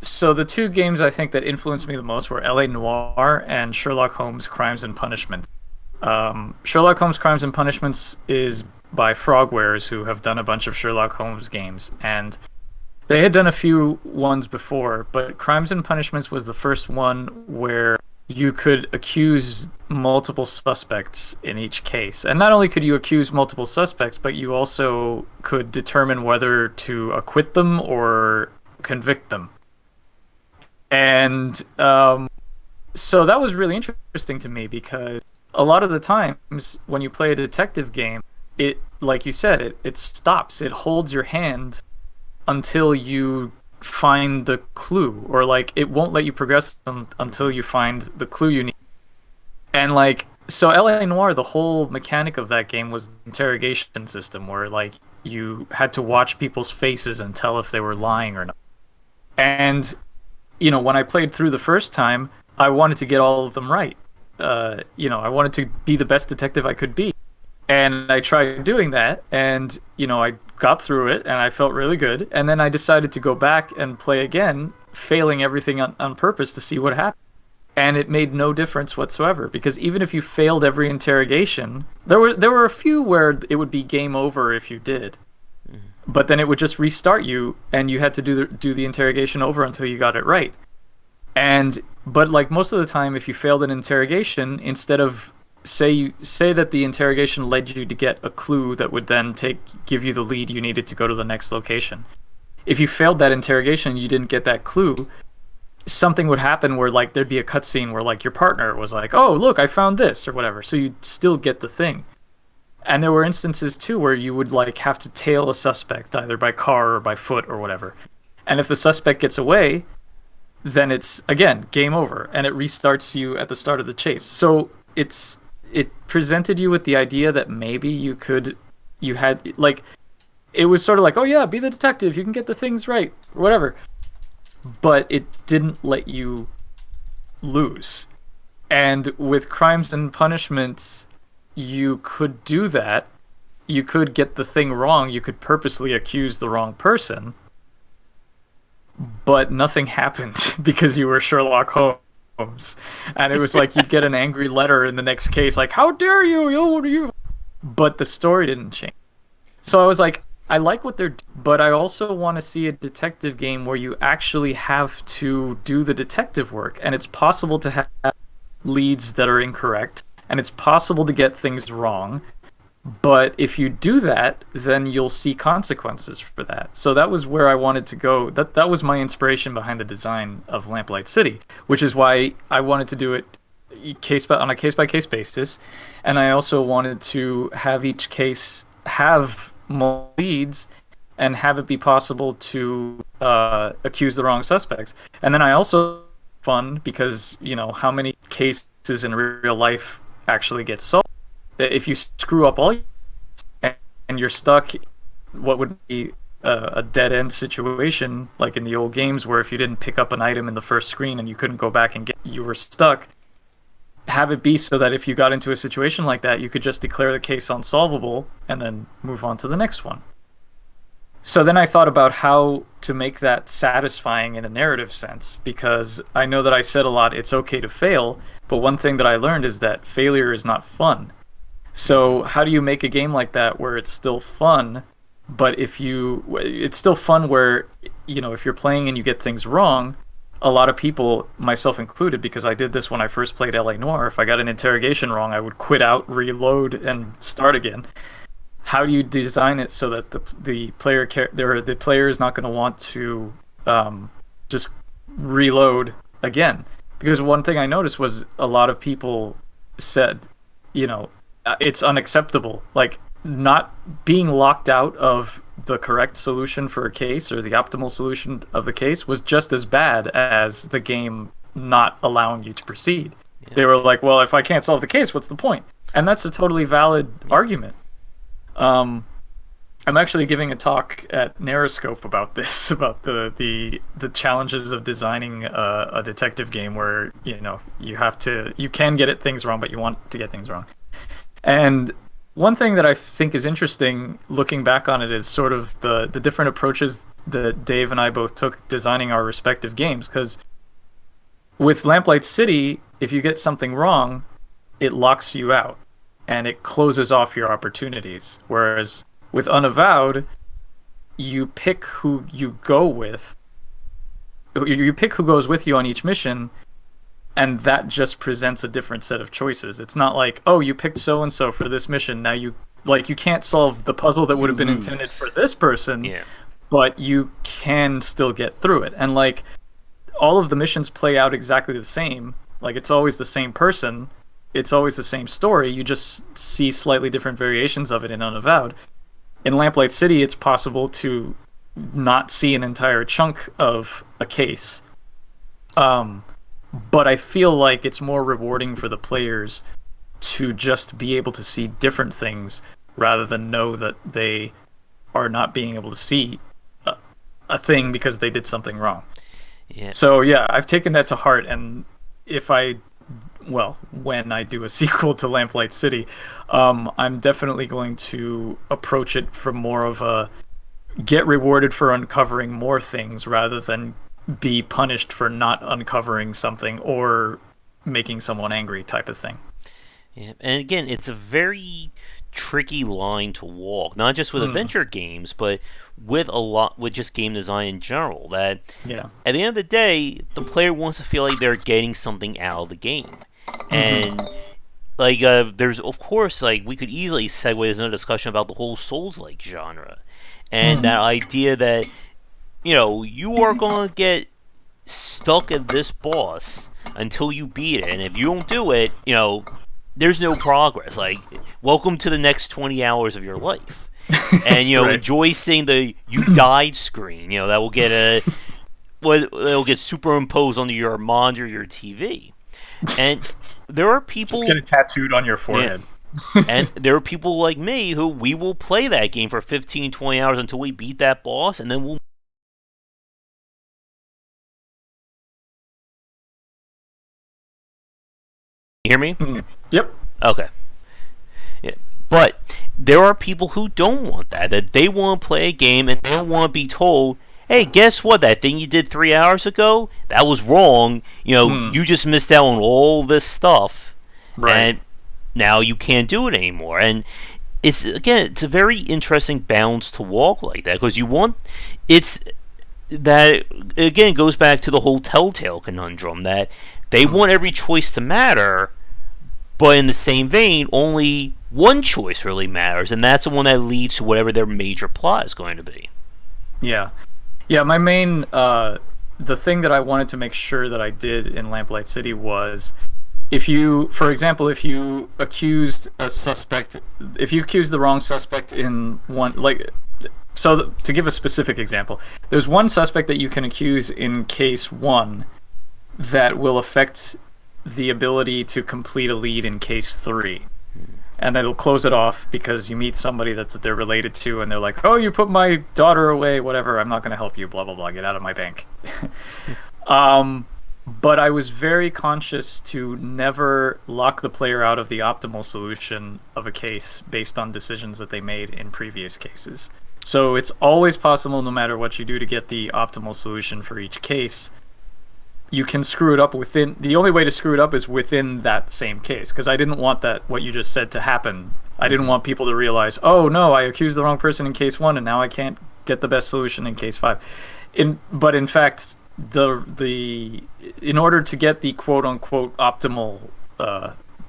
so the two games I think that influenced me the most were L.A. Noire and Sherlock Holmes: Crimes and Punishments. Sherlock Holmes: Crimes and Punishments is by Frogwares, who have done a bunch of Sherlock Holmes games, and they had done a few ones before, but Crimes and Punishments was the first one where you could accuse multiple suspects in each case. And not only could you accuse multiple suspects, but you also could determine whether to acquit them or convict them. And so that was really interesting to me because a lot of the times when you play a detective game, it, like you said, it stops. It holds your hand until you find the clue, or like it won't let you progress until you find the clue you need. And like, so L.A. Noire, the whole mechanic of that game was the interrogation system, where like you had to watch people's faces and tell if they were lying or not. And you know, when I played through the first time, I wanted to get all of them right. You know, I wanted to be the best detective I could be. And I tried doing that, and you know, I got through it, and I felt really good. And then I decided to go back and play again, failing everything on purpose to see what happened. And it made no difference whatsoever, because even if you failed every interrogation, there were a few where it would be game over if you did. But then it would just restart you, and you had to do the interrogation over until you got it right. But like most of the time, if you failed an interrogation, instead of say that the interrogation led you to get a clue that would then give you the lead you needed to go to the next location. If you failed that interrogation, you didn't get that clue, something would happen where like there'd be a cutscene where like your partner was like, "Oh, look, I found this," or whatever. So you'd still get the thing. And there were instances too where you would like have to tail a suspect either by car or by foot or whatever. And if the suspect gets away, then it's again game over, and it restarts you at the start of the chase. So it presented you with the idea that maybe you had like, it was sort of like, oh yeah, be the detective, you can get the things right or whatever, but it didn't let you lose. And with Crimes and Punishments, you could do that. You could get the thing wrong, you could purposely accuse the wrong person, but nothing happened because you were Sherlock Holmes. And it was like you'd get an angry letter in the next case, like, "How dare you? But the story didn't change. So I was like, I like what they're doing, but I also want to see a detective game where you actually have to do the detective work, and it's possible to have leads that are incorrect, and it's possible to get things wrong. But if you do that, then you'll see consequences for that." So that was where I wanted to go. That was my inspiration behind the design of Lamplight City, which is why I wanted to do it on a case-by-case basis. And I also wanted to have each case have more leads and have it be possible to accuse the wrong suspects. And then I also fun because, you know, how many cases in real life actually get solved? That if you screw up all and you're stuck, what would be a dead end situation, like in the old games where if you didn't pick up an item in the first screen and you couldn't go back and you were stuck, have it be so that if you got into a situation like that, you could just declare the case unsolvable and then move on to the next one. So then I thought about how to make that satisfying in a narrative sense, because I know that I said a lot, it's okay to fail, but one thing that I learned is that failure is not fun. So how do you make a game like that where it's still fun, but it's still fun where, you know, if you're playing and you get things wrong, a lot of people, myself included, because I did this when I first played L.A. Noire, if I got an interrogation wrong, I would quit out, reload, and start again. How do you design it so that the player is not going to want to just reload again? Because one thing I noticed was a lot of people said, you know, it's unacceptable. Like, not being locked out of the correct solution for a case or the optimal solution of the case was just as bad as the game not allowing you to proceed. Yeah. They were like, well, if I can't solve the case, what's the point? And that's a totally valid argument. I'm actually giving a talk at Narroscope about this, about the challenges of designing a detective game where, you know, you can get things wrong, but you want to get things wrong. And one thing that I think is interesting looking back on it is sort of the different approaches that Dave and I both took designing our respective games. Because with Lamplight City, if you get something wrong, it locks you out and it closes off your opportunities. Whereas with Unavowed, you pick who you go with. You pick who goes with you on each mission, and that just presents a different set of choices. It's not like, oh, you picked so and so for this mission. Now you can't solve the puzzle that would have been intended for this person, but you can still get through it. And like all of the missions play out exactly the same. Like it's always the same person, it's always the same story. You just see slightly different variations of it in Unavowed. In Lamplight City, it's possible to not see an entire chunk of a case. But I feel like it's more rewarding for the players to just be able to see different things rather than know that they are not being able to see a thing because they did something wrong. Yeah. So yeah, I've taken that to heart, and when I do a sequel to Lamplight City, I'm definitely going to approach it from more of a get rewarded for uncovering more things rather than be punished for not uncovering something or making someone angry type of thing. Yeah, and again, it's a very tricky line to walk, not just with adventure games, but with just game design in general. That at the end of the day, the player wants to feel like they're getting something out of the game, and there's of course we could easily segue into a discussion about the whole Souls-like genre, and that idea that you are going to get stuck at this boss until you beat it, and if you don't do it, there's no progress. Like, welcome to the next 20 hours of your life. And, right. Enjoy seeing the "you died" screen, that will it'll get superimposed onto your monitor, your TV. And there are people... Just get it tattooed on your forehead. Yeah. And there are people like me who we will play that game for 15, 20 hours until we beat that boss, and then we'll... You hear me? Yep. Okay. Yeah. But there are people who don't want that they want to play a game and they don't want to be told, hey, guess what? That thing you did 3 hours ago, that was wrong. You just missed out on all this stuff. Right. And now you can't do it anymore. And it's a very interesting balance to walk like that, because it goes back to the whole Telltale conundrum that they want every choice to matter, but in the same vein, only one choice really matters, and that's the one that leads to whatever their major plot is going to be. Yeah. Yeah, my main... the thing that I wanted to make sure that I did in Lamplight City was, for example, if you accused the wrong suspect in one... to give a specific example, there's one suspect that you can accuse in case 1 that will affect the ability to complete a lead in case 3. And then it'll close it off because you meet somebody that they're related to, and they're like, oh, you put my daughter away, whatever, I'm not going to help you, blah, blah, blah, get out of my bank. But I was very conscious to never lock the player out of the optimal solution of a case based on decisions that they made in previous cases. So it's always possible, no matter what you do, to get the optimal solution for each case. You can screw it up within... The only way to screw it up is within that same case, because I didn't want what you just said to happen. I didn't want people to realize, oh, no, I accused the wrong person in case 1, and now I can't get the best solution in case 5. But in fact, in order to get the quote-unquote optimal,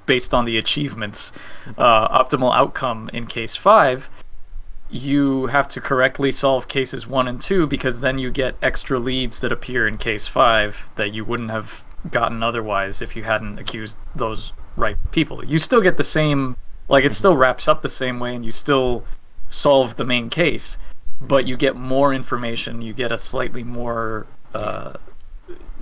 based on the achievements, optimal outcome in case 5... you have to correctly solve cases 1 and 2, because then you get extra leads that appear in case 5 that you wouldn't have gotten otherwise if you hadn't accused those right people. You still get the same, it still wraps up the same way, and you still solve the main case, but you get more information, you get a slightly more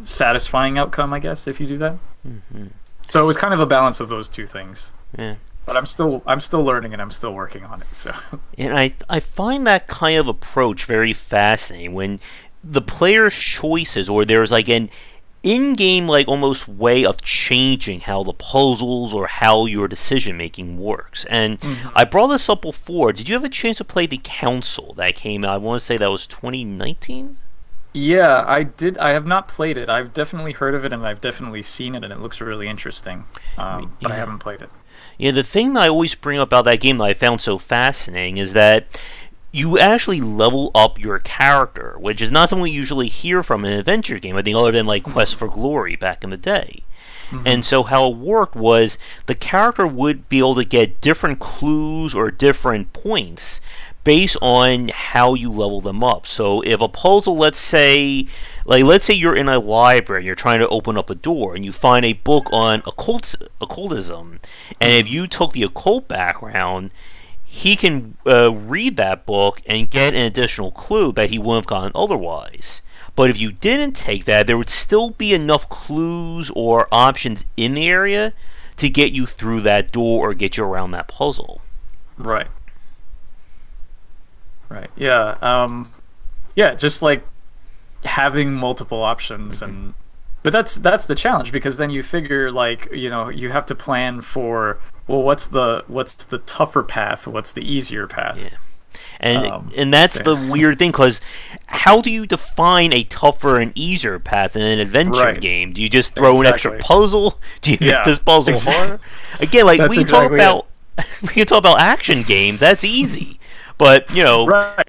satisfying outcome, I guess, if you do that. Mm-hmm. So it was kind of a balance of those two things. Yeah. But I'm still learning, and I'm still working on it. So, and I find that kind of approach very fascinating when the player's choices, or there's an in-game like almost way of changing how the puzzles or how your decision making works. And I brought this up before. Did you have a chance to play the Council that came out? I want to say that was 2019. Yeah, I did. I have not played it. I've definitely heard of it, and I've definitely seen it, and it looks really interesting. But I haven't played it. Yeah, the thing that I always bring up about that game that I found so fascinating is that you actually level up your character, which is not something we usually hear from an adventure game, I think, other than like Quest for Glory back in the day. And so how it worked was the character would be able to get different clues or different points based on how you level them up. So if a puzzle, let's say you're in a library, you're trying to open up a door, and you find a book on occultism, and if you took the occult background, he can read that book and get an additional clue that he wouldn't have gotten otherwise. But if you didn't take that, there would still be enough clues or options in the area to get you through that door or get you around that puzzle. Right. Yeah. Yeah, just like having multiple options, but that's the challenge, because then you figure, like, you have to plan for, well, what's the tougher path, what's the easier path. Yeah. And that's the weird thing, because how do you define a tougher and easier path in an adventure game? Do you just throw an extra puzzle? Do you make this puzzle harder? Again, like we can talk about action games, that's easy. But, Right.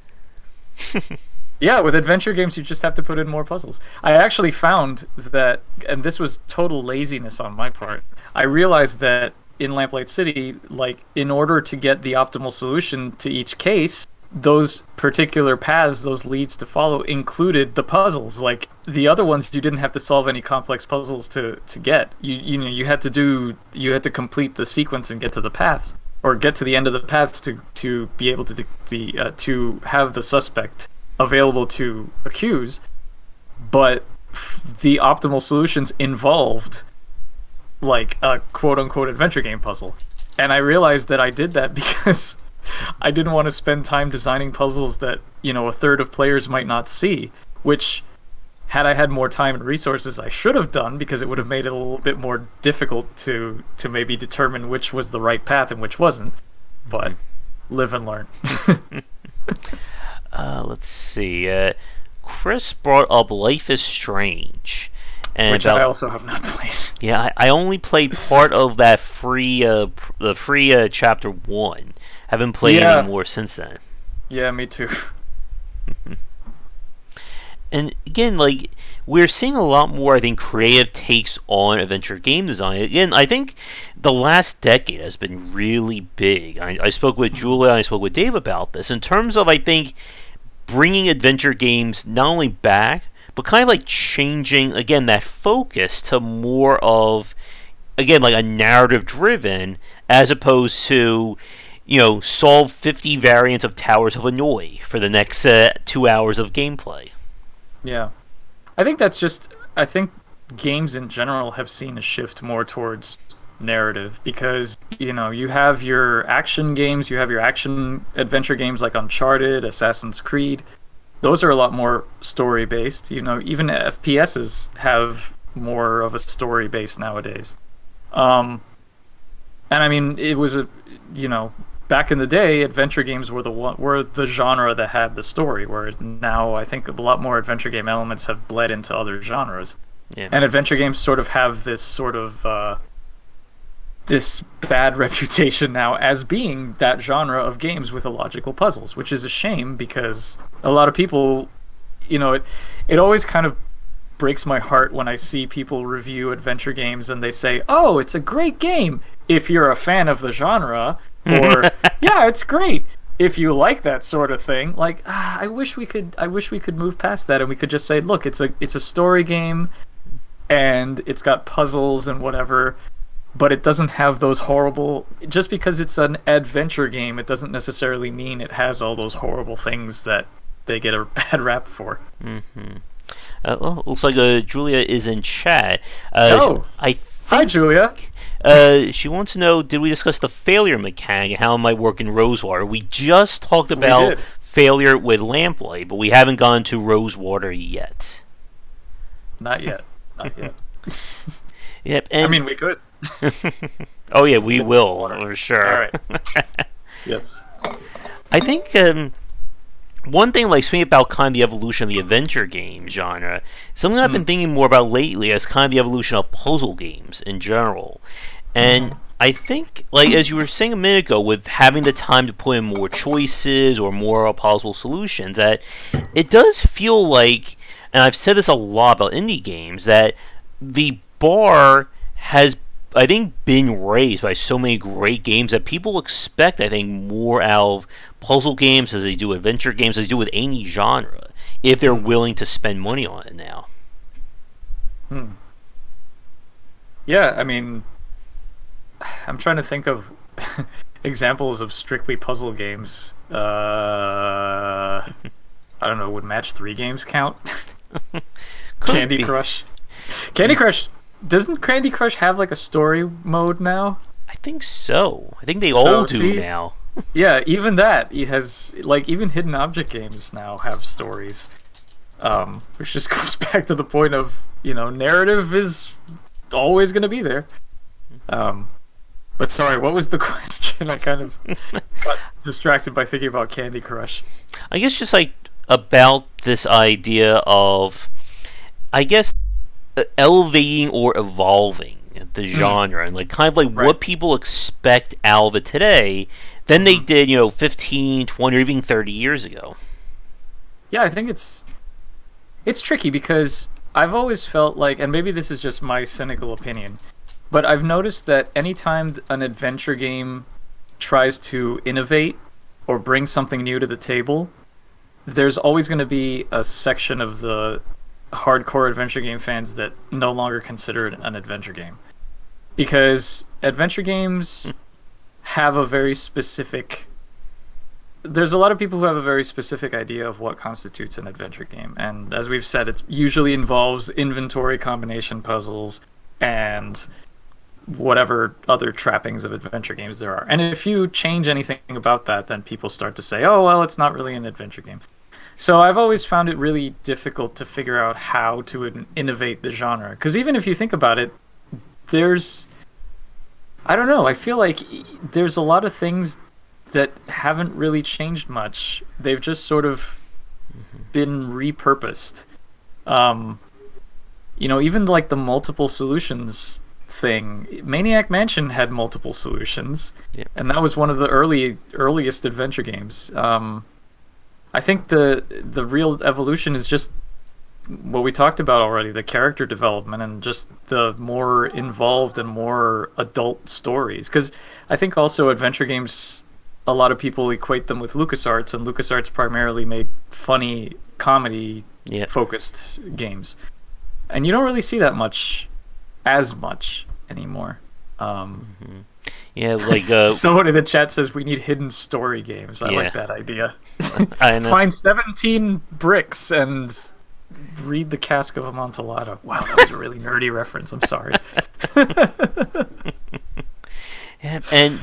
Yeah, with adventure games, you just have to put in more puzzles. I actually found that, and this was total laziness on my part, I realized that in Lamplight City, like, in order to get the optimal solution to each case, those particular paths, those leads to follow, included the puzzles. Like, the other ones, you didn't have to solve any complex puzzles to get. You had to complete the sequence and get to the paths, or get to the end of the paths to be able to have the suspect available to accuse. But the optimal solutions involved like a quote-unquote adventure game puzzle. And I realized that I did that because I didn't want to spend time designing puzzles that, a third of players might not see, which, had I had more time and resources, I should have done, because it would have made it a little bit more difficult to maybe determine which was the right path and which wasn't. But live and learn. Let's see. Chris brought up Life is Strange. Which I also have not played. Yeah, I only played part of that free chapter 1. Haven't played any more since then. Yeah, me too. And again, like, we're seeing a lot more, I think, creative takes on adventure game design. Again, I think the last decade has been really big. I spoke with Julia, I spoke with Dave about this. In terms of, I think, bringing adventure games not only back, but kind of like changing, again, that focus to more of, again, like a narrative driven, as opposed to, solve 50 variants of Towers of Hanoi for the next 2 hours of gameplay. Yeah. I think games in general have seen a shift more towards narrative, because, you have your action games, you have your action adventure games like Uncharted, Assassin's Creed. Those are a lot more story-based. Even FPSs have more of a story base nowadays. And I mean, it was back in the day, adventure games were the genre that had the story. Where now I think a lot more adventure game elements have bled into other genres. Yeah. And adventure games sort of have this sort of this bad reputation now as being that genre of games with illogical puzzles, which is a shame, because a lot of people, it always kind of breaks my heart when I see people review adventure games and they say, "Oh, it's a great game if you're a fan of the genre," or "Yeah, it's great if you like that sort of thing." Like, I wish we could move past that and we could just say, "Look, it's a story game and it's got puzzles and whatever." But it doesn't have those horrible... Just because it's an adventure game, it doesn't necessarily mean it has all those horrible things that they get a bad rap for. Mm-hmm. Looks like Julia is in chat. Hi, Julia. She wants to know, did we discuss the failure mechanic and how it might work in Rosewater? We just talked about failure with Lamplight, but we haven't gone to Rosewater yet. Not yet. Not yet. Yep. And I mean, we could. oh yeah, we will for sure. All right. Yes. I think one thing like speaking about kind of the evolution of the adventure game genre, something I've been thinking more about lately is kind of the evolution of puzzle games in general. And I think, like as you were saying a minute ago, with having the time to put in more choices or more possible solutions, that it does feel like, and I've said this a lot about indie games, that the bar has, I think, been raised by so many great games that people expect, I think, more out of puzzle games as they do adventure games, as they do with any genre, if they're willing to spend money on it now. Yeah, I mean, I'm trying to think of examples of strictly puzzle games. I don't know, would Match 3 games count? Candy Crush. Candy Crush. Doesn't Candy Crush have like a story mode now? I think so. I think they all do now. Yeah, even that. It has, like, even hidden object games now have stories. Which just goes back to the point of, narrative is always going to be there. But sorry, what was the question? I kind of got distracted by thinking about Candy Crush. I guess just like about this idea of, I guess, elevating or evolving the genre and like kind of like what people expect out of it today than they did 15, 20 or even 30 years ago. Yeah, I think it's tricky because I've always felt like, and maybe this is just my cynical opinion, but I've noticed that anytime an adventure game tries to innovate or bring something new to the table, there's always going to be a section of the hardcore adventure game fans that no longer consider it an adventure game. Because adventure games have a very specific... There's a lot of people who have a very specific idea of what constitutes an adventure game. And as we've said, it usually involves inventory combination puzzles and whatever other trappings of adventure games there are. And if you change anything about that, then people start to say, oh, well, it's not really an adventure game. So I've always found it really difficult to figure out how to innovate the genre. Because even if you think about it, there's... I don't know, I feel like there's a lot of things that haven't really changed much. They've just sort of been repurposed. Even like the multiple solutions thing. Maniac Mansion had multiple solutions, and that was one of the earliest adventure games. I think the real evolution is just what we talked about already, the character development and just the more involved and more adult stories. Because I think also adventure games, a lot of people equate them with LucasArts, and LucasArts primarily made funny, comedy-focused games. And you don't really see that as much anymore. Yeah, like... Someone in the chat says we need hidden story games. I like that idea. I know. Find 17 bricks and read the Cask of Amontillado. Wow, that was a really nerdy reference. I'm sorry. Yeah, and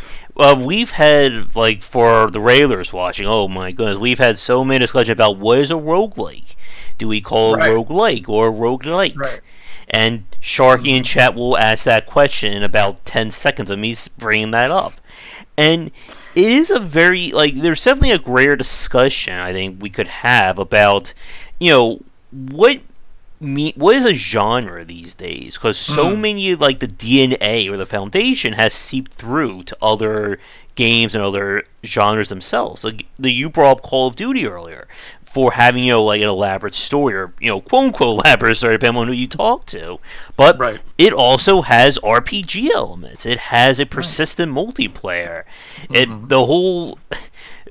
we've had, like, for the Railers watching, oh my goodness, we've had so many discussions about what is a roguelike. Do we call it roguelike or roguelite? Right. And Sharky in chat will ask that question in about 10 seconds of me bringing that up. And it is a very, like, there's definitely a greater discussion I think we could have about, what is a genre these days? Because so many, like, the DNA or the foundation has seeped through to other games and other genres themselves. Like, you brought up Call of Duty earlier for having, like, an elaborate story or, quote-unquote elaborate story, depending on who you talk to. But it also has RPG elements. It has a persistent multiplayer. The whole...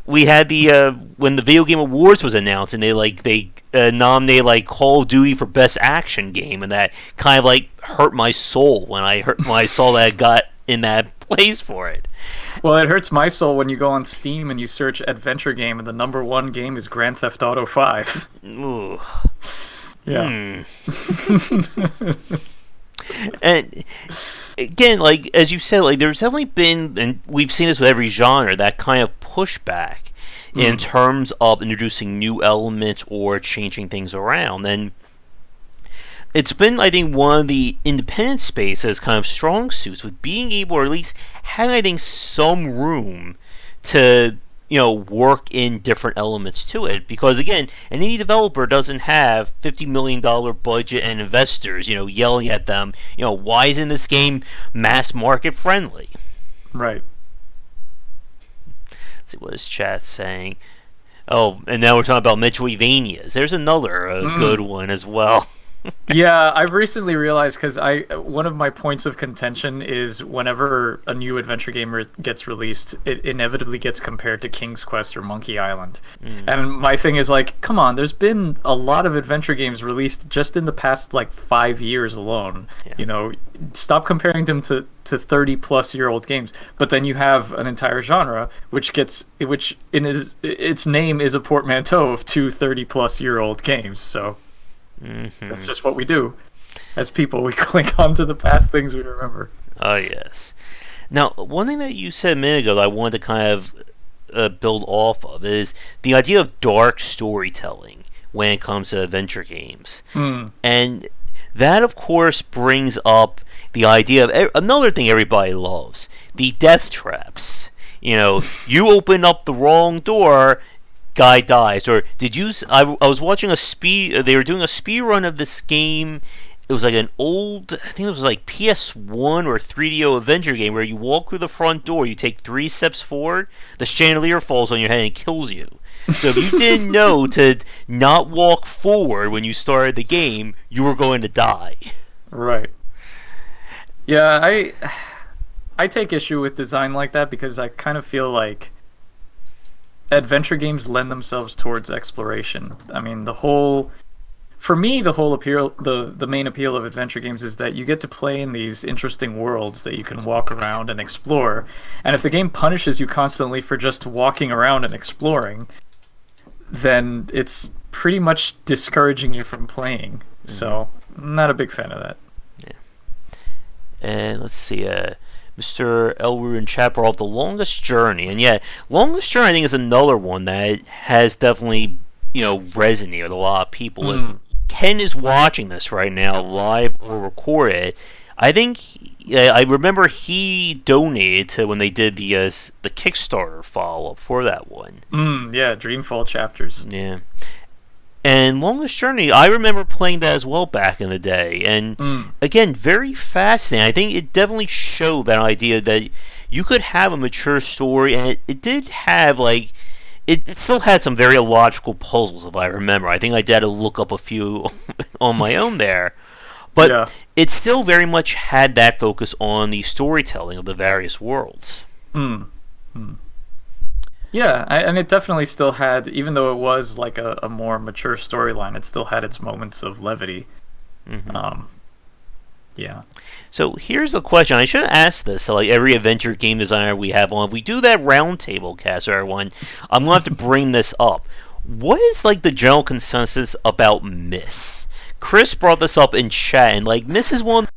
We had the when the Video Game Awards was announced, and they nominated like Call of Duty for Best Action Game, and that kind of like hurt my soul when I saw that it got in that place for it. Well, it hurts my soul when you go on Steam and you search adventure game, and the number one game is Grand Theft Auto 5. Ooh. Yeah. And again, like as you said, like there's definitely been, and we've seen this with every genre, that kind of pushback in terms of introducing new elements or changing things around. And it's been, I think, one of the independent space's kind of strong suits with being able, or at least having, I think, some room to work in different elements to it. Because again, an indie developer doesn't have $50 million budget and investors, yelling at them, why isn't this game mass market friendly? Right. Let's see what is chat saying. Oh, and now we're talking about Metroidvanias. There's another good one as well. Yeah, I've recently realized, because one of my points of contention is whenever a new adventure game gets released, it inevitably gets compared to King's Quest or Monkey Island. And my thing is like, come on, there's been a lot of adventure games released just in the past 5 years alone. Yeah. Stop comparing them to 30-plus-year-old games. But then you have an entire genre which in its name is a portmanteau of two 30-plus-year-old games. So. That's just what we do as people. We cling on to the past things we remember. Oh, yes. Now, one thing that you said a minute ago that I wanted to kind of build off of is the idea of dark storytelling when it comes to adventure games. And that, of course, brings up the idea of another thing everybody loves, the death traps. You open up the wrong door, guy dies. Or did you? I was watching they were doing a speed run of this game. It was like an old, I think it was like PS1 or 3DO adventure game where you walk through the front door, you take 3 steps forward, the chandelier falls on your head and kills you. So if you didn't know to not walk forward when you started the game, you were going to die. Right. Yeah, I take issue with design like that because I kind of feel like adventure games lend themselves towards exploration. I mean, for me, the whole appeal, the main appeal of adventure games is that you get to play in these interesting worlds that you can walk around and explore. And if the game punishes you constantly for just walking around and exploring, then it's pretty much discouraging you from playing. So, I'm not a big fan of that. Yeah. And let's see, Mr. Elru in chat brought up The Longest Journey. And yeah, Longest Journey I think is another one that has definitely, resonated with a lot of people. If Ken is watching this right now, live or recorded, I think, I remember he donated to when they did the Kickstarter follow-up for that one. Yeah, Dreamfall Chapters. Yeah. And Longest Journey, I remember playing that as well back in the day. And again, very fascinating. I think it definitely showed that idea that you could have a mature story, and it did have, it still had some very illogical puzzles, if I remember. I think I had to look up a few on my own there. But it still very much had that focus on the storytelling of the various worlds. Yeah, and it definitely still had, even though it was like a more mature storyline, it still had its moments of levity. Yeah. So here's a question. I should ask this to every adventure game designer we have on. If we do that roundtable cast, everyone, I'm going to have to bring this up. What is the general consensus about Myst? Chris brought this up in chat, and Myst is one.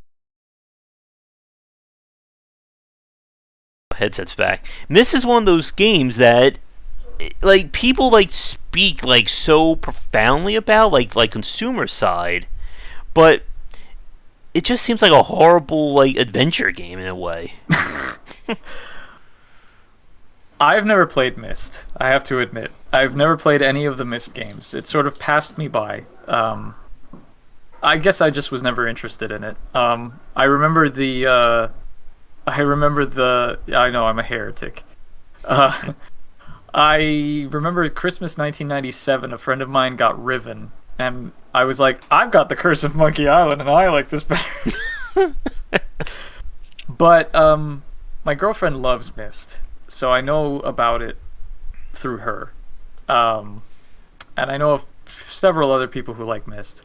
Headsets back. Myst is one of those games that people speak so profoundly about consumer side, but it just seems like a horrible adventure game in a way. I've never played Myst. I have to admit, I've never played any of the Myst games. It sort of passed me by. I guess I just was never interested in it. I remember I know I'm a heretic. I remember Christmas 1997, a friend of mine got Riven, and I was like, I've got the Curse of Monkey Island, and I like this better. But my girlfriend loves Myst, so I know about it through her. And I know of several other people who like Myst.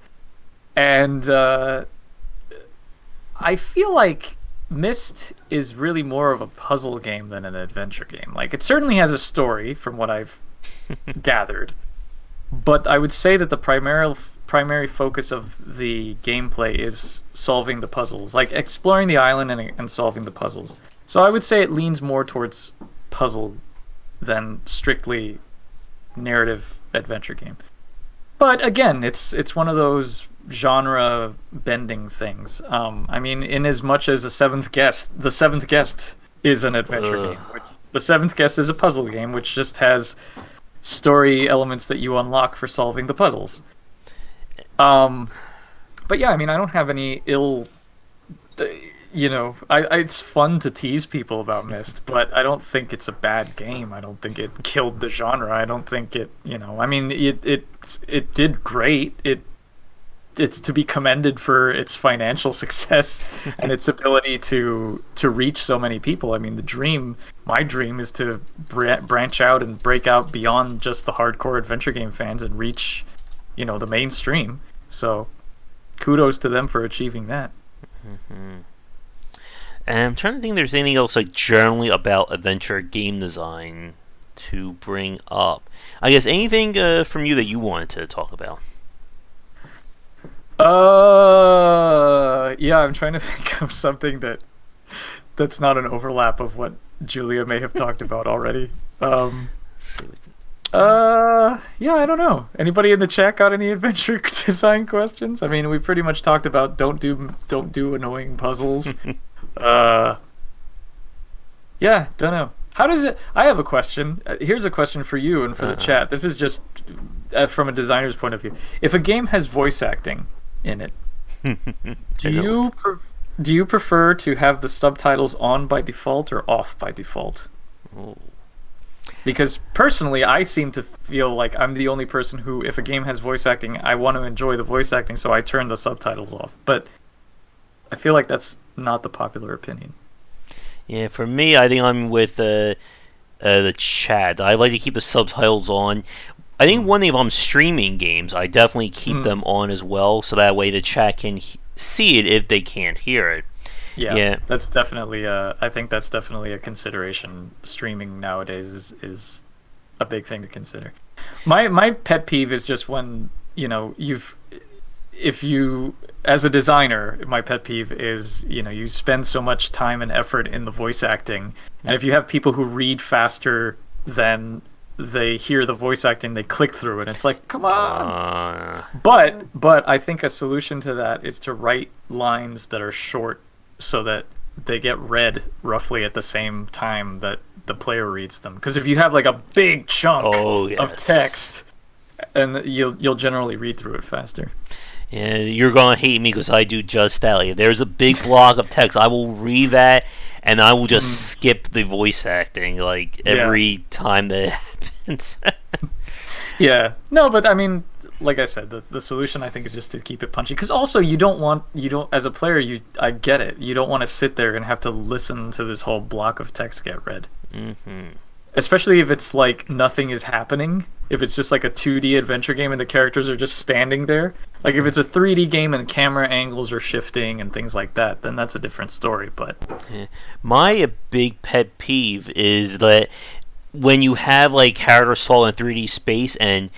And I feel like Myst is really more of a puzzle game than an adventure game. It certainly has a story, from what I've gathered, but I would say that the primary focus of the gameplay is solving the puzzles, exploring the island and solving the puzzles. So I would say it leans more towards puzzle than strictly narrative adventure game. But again, it's one of those genre bending things. I mean, in as much as the seventh guest is an adventure game. The seventh guest is a puzzle game, which just has story elements that you unlock for solving the puzzles. But yeah, I mean, I don't have any ill. It's fun to tease people about Myst, but I don't think it's a bad game. I don't think it killed the genre. I don't think it. I mean, it did great. It's to be commended for its financial success and its ability to reach so many people. I mean, my dream is to branch out and break out beyond just the hardcore adventure game fans and reach, the mainstream. So, kudos to them for achieving that. Mm-hmm. And I'm trying to think if there's anything else like generally about adventure game design to bring up. I guess anything from you that you wanted to talk about. Yeah, I'm trying to think of something that's not an overlap of what Julia may have talked about already. Yeah, I don't know. Anybody in the chat got any adventure design questions? I mean, we pretty much talked about don't do annoying puzzles. Yeah, don't know. How does it? I have a question. Here's a question for you and for the chat. This is just from a designer's point of view. If a game has voice acting in it, do you prefer to have the subtitles on by default or off by default? Oh. Because personally, I seem to feel like I'm the only person who, if a game has voice acting, I want to enjoy the voice acting, so I turn the subtitles off. But I feel like that's not the popular opinion. Yeah, for me, I think I'm with the chat. I like to keep the subtitles on. I think one thing, if I'm streaming games, I definitely keep them on as well, so that way the chat can see it if they can't hear it. Yeah, that's definitely. I think that's definitely a consideration. Streaming nowadays is a big thing to consider. My pet peeve is just when if you, as a designer, my pet peeve is you spend so much time and effort in the voice acting, and if you have people who read faster than they hear the voice acting, they click through it. It's like, come on. But I think a solution to that is to write lines that are short, so that they get read roughly at the same time that the player reads them. Because if you have like a big chunk of text, and you'll generally read through it faster. Yeah, you're gonna hate me because I do just that. Like, there's a big block of text, I will read that, and I will just skip the voice acting like every time that happens. Yeah, no, but I mean, like I said, the solution I think is just to keep it punchy. Because also you don't as a player, I get it. You don't want to sit there and have to listen to this whole block of text get read. Mm-hmm. Especially if it's like nothing is happening. If it's just like a 2D adventure game and the characters are just standing there. Like if it's a 3D game and camera angles are shifting and things like that, then that's a different story. But my big pet peeve is that when you have like characters fall in 3D space and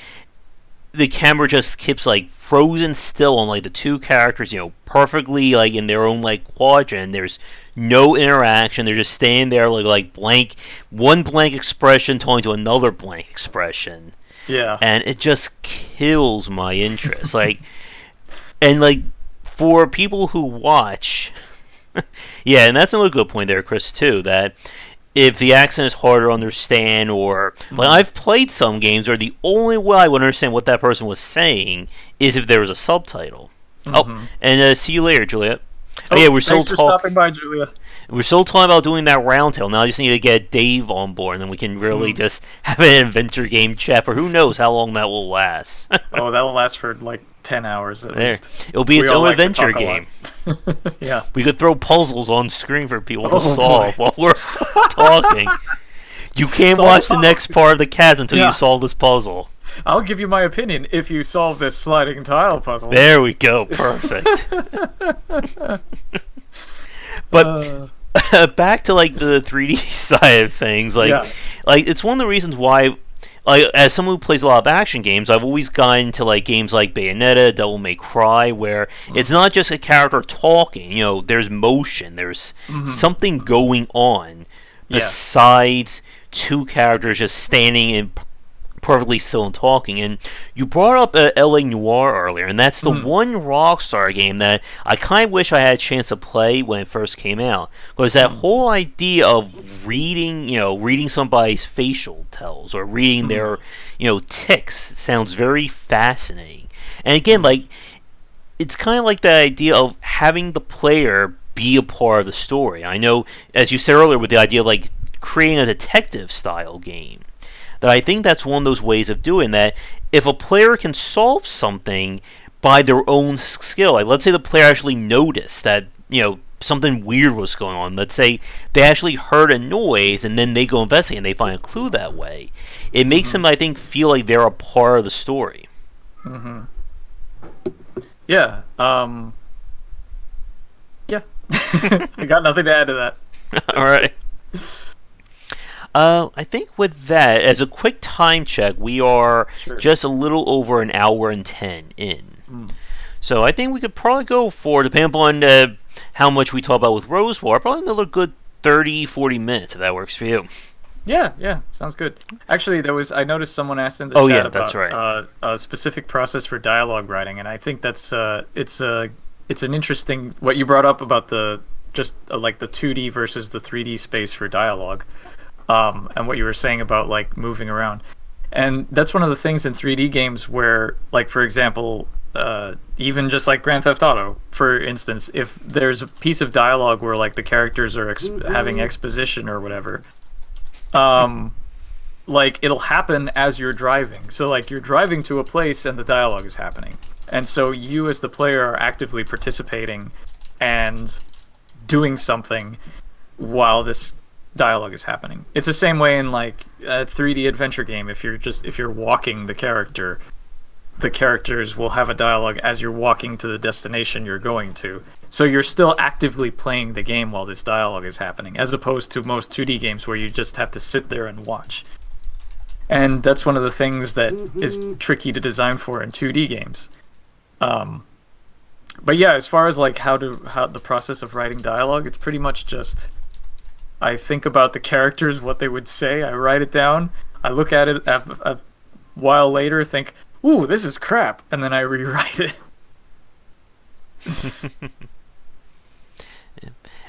the camera just keeps like frozen still on like the two characters, perfectly like in their own like quadrant. There's no interaction. They're just standing there like blank, one blank expression talking to another blank expression. Yeah. And it just kills my interest. And for people who watch, yeah, and that's another good point there, Chris, too, that if the accent is hard to understand, or I've played some games where the only way I would understand what that person was saying is if there was a subtitle. Oh, and see you later, Juliet. Yeah, we're still stopping by, Julia. We're still talking about doing that roundtable. Now I just need to get Dave on board, and then we can really just have an adventure game chat for who knows how long that will last. Oh, that will last for like 10 hours at least. It'll be its own adventure game. Yeah. We could throw puzzles on screen for people to solve while we're talking. You can't watch the next part of the cast until you solve this puzzle. I'll give you my opinion if you solve this sliding tile puzzle. There we go. Perfect. But back to like the 3D side of things, like it's one of the reasons why, as someone who plays a lot of action games, I've always gotten to like games like Bayonetta, Devil May Cry, where it's not just a character talking. There's motion, there's something going on besides two characters just standing in perfectly still and talking. And you brought up LA Noire earlier, and that's the one Rockstar game that I kind of wish I had a chance to play when it first came out. Because that whole idea of reading somebody's facial tells or reading their, tics sounds very fascinating. And again, like, it's kind of like the idea of having the player be a part of the story. I know, as you said earlier, with the idea of like creating a detective style game, that I think that's one of those ways of doing that. If a player can solve something by their own skill, like let's say the player actually noticed that something weird was going on. Let's say they actually heard a noise and then they go investigate and they find a clue that way. It makes them, I think, feel like they're a part of the story. Mm-hmm. Yeah. Yeah. I got nothing to add to that. All right. I think with that, as a quick time check, we are just a little over an hour and 10 in. So I think we could probably go for, depending on how much we talk about with Rosewater, probably another good 30, 40 minutes, if that works for you. Yeah, sounds good. Actually, I noticed someone asked in the chat about that's right. A specific process for dialogue writing, and I think that's it's an interesting what you brought up about the 2D versus the 3D space for dialogue, and what you were saying about like moving around, and that's one of the things in 3D games where, like, for example, even just like Grand Theft Auto, for instance, if there's a piece of dialogue where like the characters are having exposition or whatever. Like it'll happen as you're driving. So like you're driving to a place and the dialogue is happening. And so you as the player are actively participating and doing something while this dialogue is happening. It's the same way in like a 3D adventure game. If you're walking the characters will have a dialogue as you're walking to the destination you're going to. So you're still actively playing the game while this dialogue is happening, as opposed to most 2D games where you just have to sit there and watch. And that's one of the things that is tricky to design for in 2D games. But yeah, as far as like how the process of writing dialogue, it's pretty much just I think about the characters, what they would say, I write it down, I look at it a while later, think, ooh, this is crap, and then I rewrite it.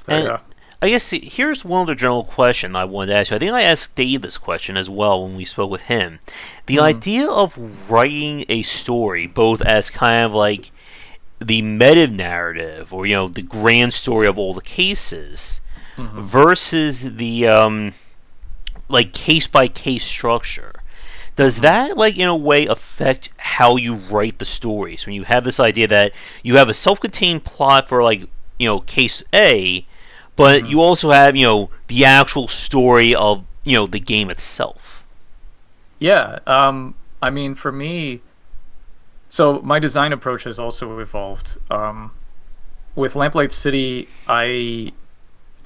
And I guess here's one other general question I wanted to ask you. I think I asked Dave this question as well when we spoke with him. The idea of writing a story, both as kind of like the meta narrative or the grand story of all the cases, versus the like case by case structure. Does that, like, in a way affect how you write the stories? When you have this idea that you have a self-contained plot for, like, case A, but you also have, the actual story of, the game itself? Yeah, I mean, for me, so my design approach has also evolved. With Lamplight City, I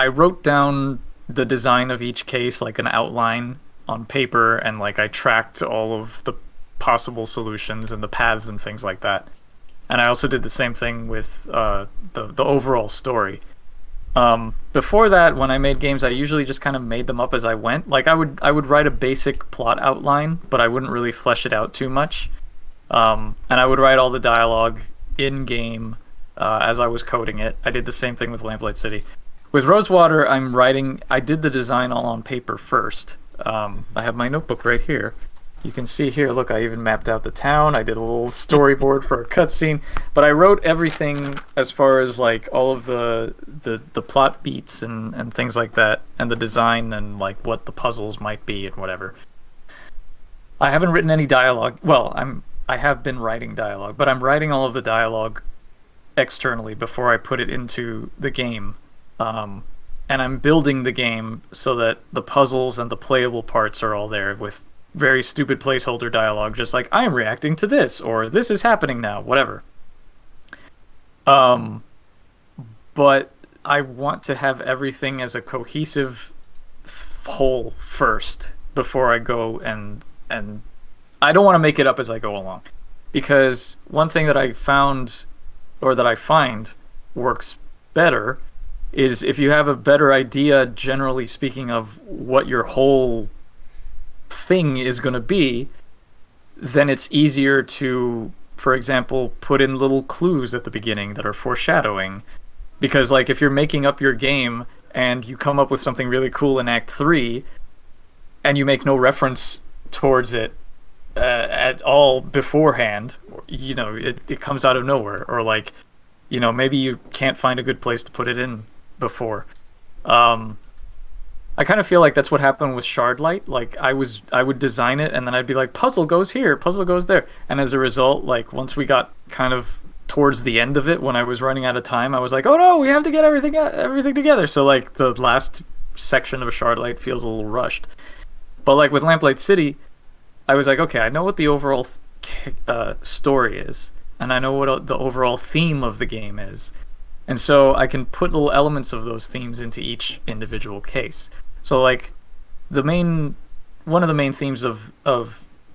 wrote down the design of each case, like an outline on paper, and like I tracked all of the possible solutions and the paths and things like that. And I also did the same thing with the overall story. Before that, when I made games, I usually just kind of made them up as I went. Like I would write a basic plot outline, but I wouldn't really flesh it out too much. And I would write all the dialogue in game as I was coding it. I did the same thing with Lamplight City. With Rosewater, I did the design all on paper first. I have my notebook right here. You can see here, look, I even mapped out the town. I did a little storyboard for a cutscene. But I wrote everything as far as like all of the plot beats and things like that, and the design and like what the puzzles might be and whatever. I haven't written any dialogue. Well, I have been writing dialogue, but I'm writing all of the dialogue externally before I put it into the game. And I'm building the game so that the puzzles and the playable parts are all there with very stupid placeholder dialogue, just like, I am reacting to this, or this is happening now, whatever. But I want to have everything as a cohesive whole first before I go and I don't want to make it up as I go along. Because one thing that I found, or that I find works better, is if you have a better idea, generally speaking, of what your whole thing is going to be, then it's easier to, for example, put in little clues at the beginning that are foreshadowing. Because, like, if you're making up your game and you come up with something really cool in Act 3 and you make no reference towards it at all beforehand, it comes out of nowhere. Or, like, maybe you can't find a good place to put it in before. I kind of feel like that's what happened with Shardlight. Like, I would design it, and then I'd be like, puzzle goes here, puzzle goes there. And as a result, like, once we got kind of towards the end of it, when I was running out of time, I was like, oh no, we have to get everything together. So, like, the last section of Shardlight feels a little rushed. But, like, with Lamplight City, I was like, okay, I know what the overall story is, and I know what the overall theme of the game is. And so I can put little elements of those themes into each individual case. So, like, one of the main themes of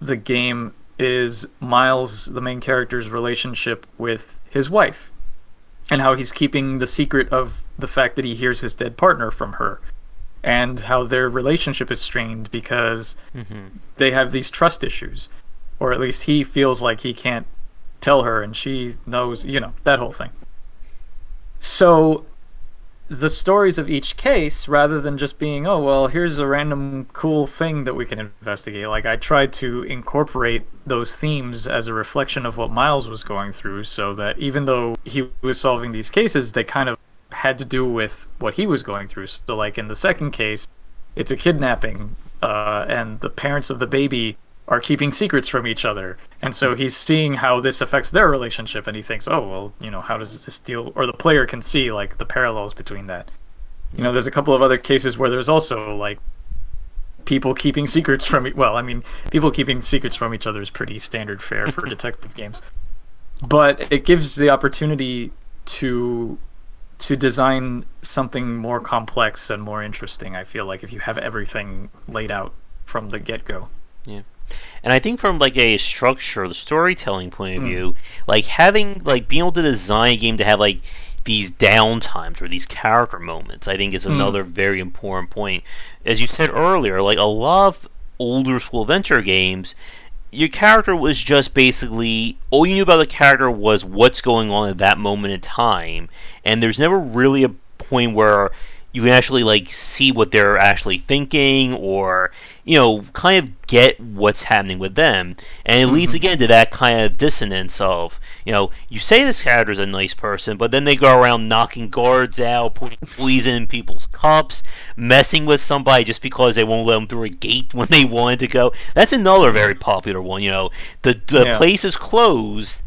the game is Miles, the main character's relationship with his wife, and how he's keeping the secret of the fact that he hears his dead partner from her, and how their relationship is strained because they have these trust issues, or at least he feels like he can't tell her and she knows, that whole thing. So the stories of each case, rather than just being, oh, well, here's a random cool thing that we can investigate, like, I tried to incorporate those themes as a reflection of what Miles was going through, so that even though he was solving these cases, they kind of had to do with what he was going through. So, like, in the second case, it's a kidnapping, and the parents of the baby are keeping secrets from each other, and so he's seeing how this affects their relationship, and he thinks, oh, well, how does this deal, or the player can see, like, the parallels between that. There's a couple of other cases where there's also, like, people keeping secrets from people keeping secrets from each other is pretty standard fare for detective games, but it gives the opportunity to design something more complex and more interesting, I feel like, if you have everything laid out from the get-go. Yeah. And I think from, like, a structure, the storytelling point of view, like, being able to design a game to have, like, these downtimes or these character moments, I think is another very important point. As you said earlier, like, a lot of older school adventure games, your character was just basically, all you knew about the character was what's going on at that moment in time, and there's never really a point where you can actually, like, see what they're actually thinking, or, kind of get what's happening with them. And it leads again to that kind of dissonance of, you say this character's a nice person, but then they go around knocking guards out, putting poison in people's cups, messing with somebody just because they won't let them through a gate when they wanted to go. That's another very popular one. The place is closed,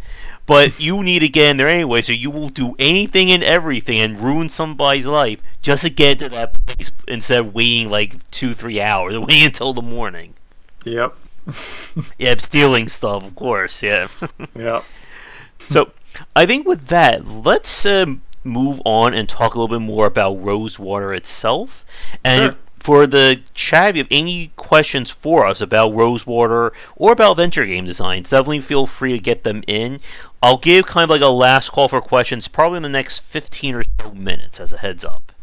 but you need to get in there anyway, so you will do anything and everything and ruin somebody's life just to get to that place instead of waiting like 2-3 hours, waiting until the morning. Yep. Yeah, stealing stuff, of course, yeah. Yep. So, I think with that, let's move on and talk a little bit more about Rosewater itself. And sure. For the chat, if you have any questions for us about Rosewater or about adventure game designs, definitely feel free to get them in. I'll give kind of like a last call for questions probably in the next 15 or so minutes as a heads up.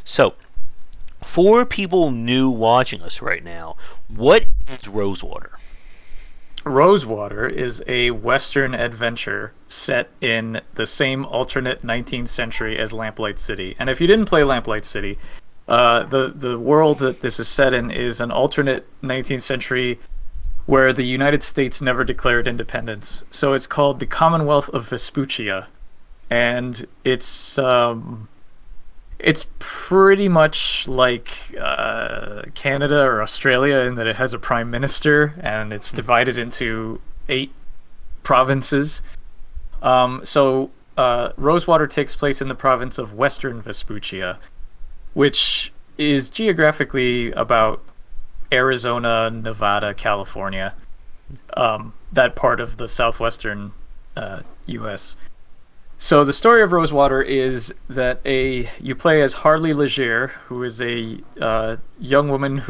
So, for people new watching us right now, what is Rosewater? Rosewater is a Western adventure set in the same alternate 19th century as Lamplight City. And if you didn't play Lamplight City, the world that this is set in is an alternate 19th century where the United States never declared independence. So it's called the Commonwealth of Vespuccia, and it's pretty much like Canada or Australia in that it has a prime minister, and it's divided into 8 provinces. So Rosewater takes place in the province of Western Vespuccia, which is geographically about Arizona, Nevada, California, that part of the southwestern U.S. So the story of Rosewater is that you play as Harley Legere, who is a young woman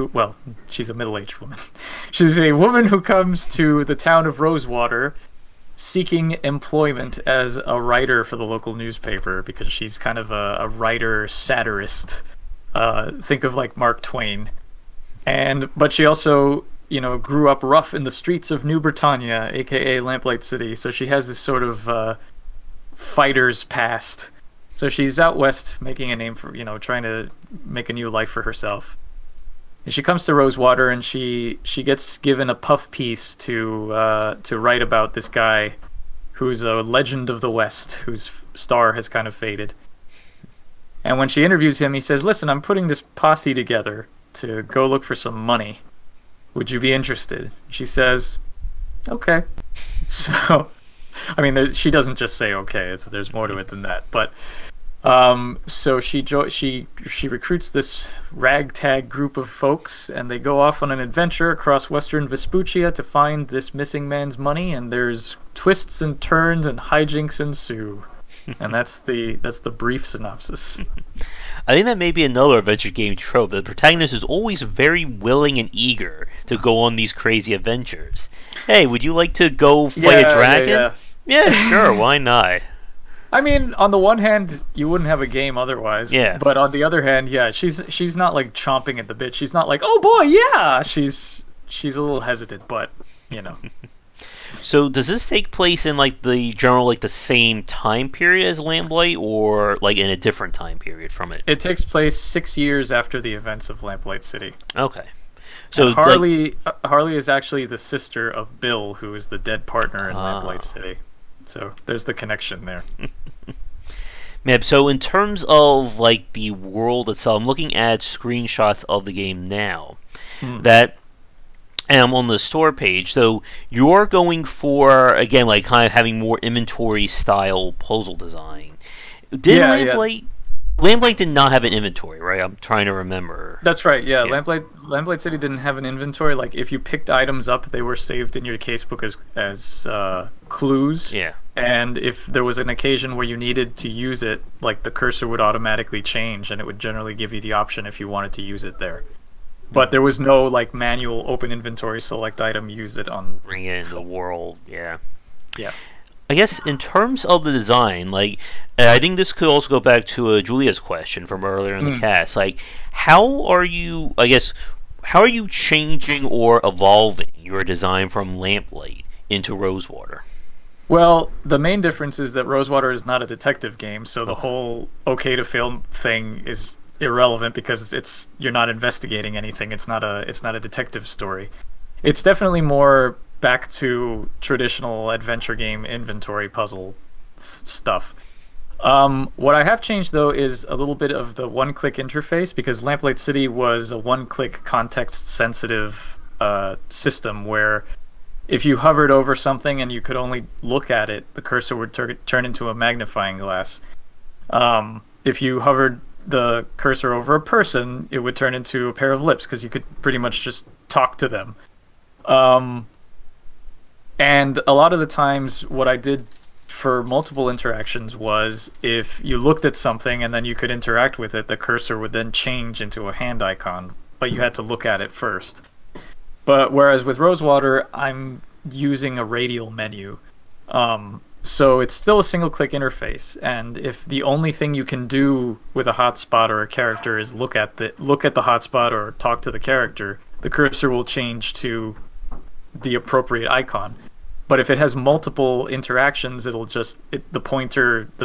she's a middle-aged woman. She's a woman who comes to the town of Rosewater seeking employment as a writer for the local newspaper, because she's kind of a writer satirist. Think of like Mark Twain. But she also grew up rough in the streets of New Britannia, aka Lamplight City. So she has this sort of fighter's past. So she's out west making a name for, trying to make a new life for herself. And she comes to Rosewater, and she gets given a puff piece to write about this guy who's a legend of the West, whose star has kind of faded. And when she interviews him, he says, "Listen, I'm putting this posse together to go look for some money. Would you be interested?" She says, "Okay." So, I mean, she doesn't just say okay. There's more to it than that. But so she recruits this ragtag group of folks, and they go off on an adventure across western Vespuccia to find this missing man's money. And there's twists and turns, and hijinks ensue. And that's the brief synopsis. I think that may be another adventure game trope. The protagonist is always very willing and eager to go on these crazy adventures. Hey, would you like to go fight a dragon? Yeah, sure, why not? I mean, on the one hand, you wouldn't have a game otherwise. Yeah. But on the other hand, yeah, she's not like chomping at the bit. She's not like, "Oh boy, yeah." She's a little hesitant, but So does this take place in the same time period as Lamplight, or like in a different time period from it? It takes place 6 years after the events of Lamplight City. Okay. So Harley is actually the sister of Bill, who is the dead partner in Lamplight City. So there's the connection there. Man, so in terms of like the world itself, I'm looking at screenshots of the game now. That am on the store page. So you're going for, again, like kind of having more inventory style puzzle design. Did Lamplight did not have an inventory, right? I'm trying to remember. That's right. Yeah. Lamplight City didn't have an inventory. Like if you picked items up, they were saved in your casebook as clues. Yeah. And if there was an occasion where you needed to use it, like the cursor would automatically change, and it would generally give you the option if you wanted to use it there. But there was no like manual open inventory, select item, use it on. Bring it in the world, yeah. Yeah. I guess in terms of the design, like, I think this could also go back to Julia's question from earlier in the cast. Like, how are you changing or evolving your design from Lamplight into Rosewater? Well, the main difference is that Rosewater is not a detective game, so the whole okay to film thing is irrelevant because you're not investigating anything. It's not a detective story. It's definitely more back to traditional adventure game inventory puzzle stuff. What I have changed though is a little bit of the one-click interface, because Lamplight City was a one-click context-sensitive system where if you hovered over something and you could only look at it, the cursor would turn into a magnifying glass. If you hovered the cursor over a person, it would turn into a pair of lips because you could pretty much just talk to them. And a lot of the times what I did for multiple interactions was if you looked at something and then you could interact with it, the cursor would then change into a hand icon, but you had to look at it first. But whereas with Rosewater, I'm using a radial menu. So it's still a single-click interface, and if the only thing you can do with a hotspot or a character is look at the hotspot or talk to the character, the cursor will change to the appropriate icon. But if it has multiple interactions, the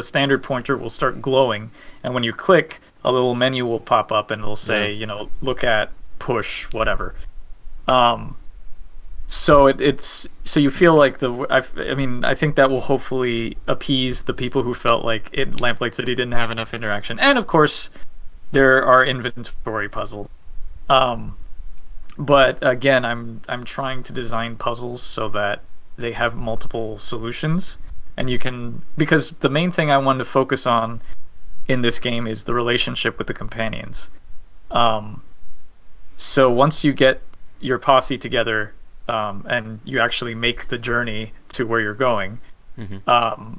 standard pointer will start glowing, and when you click, a little menu will pop up and it'll say, look at, push, whatever. So so you feel like I think that will hopefully appease the people who felt like Lamplight City didn't have enough interaction. And of course, there are inventory puzzles. But again, I'm trying to design puzzles so that they have multiple solutions, and because the main thing I wanted to focus on in this game is the relationship with the companions. So once you get your posse together, and you actually make the journey to where you're going, the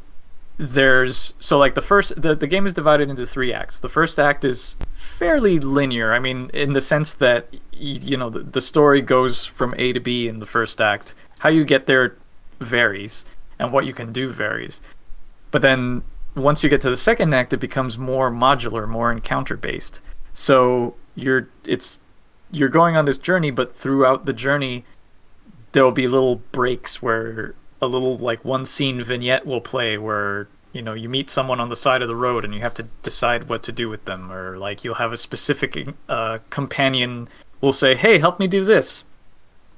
game is divided into 3 acts. The first act is fairly linear. I mean, in the sense that the story goes from A to B in the first act. How you get there varies, and what you can do varies. But then once you get to the second act, it becomes more modular, more encounter based. So you're going on this journey, but throughout the journey, there will be little breaks where a little like one scene vignette will play where you meet someone on the side of the road and you have to decide what to do with them, or like you'll have a specific companion will say, hey, help me do this,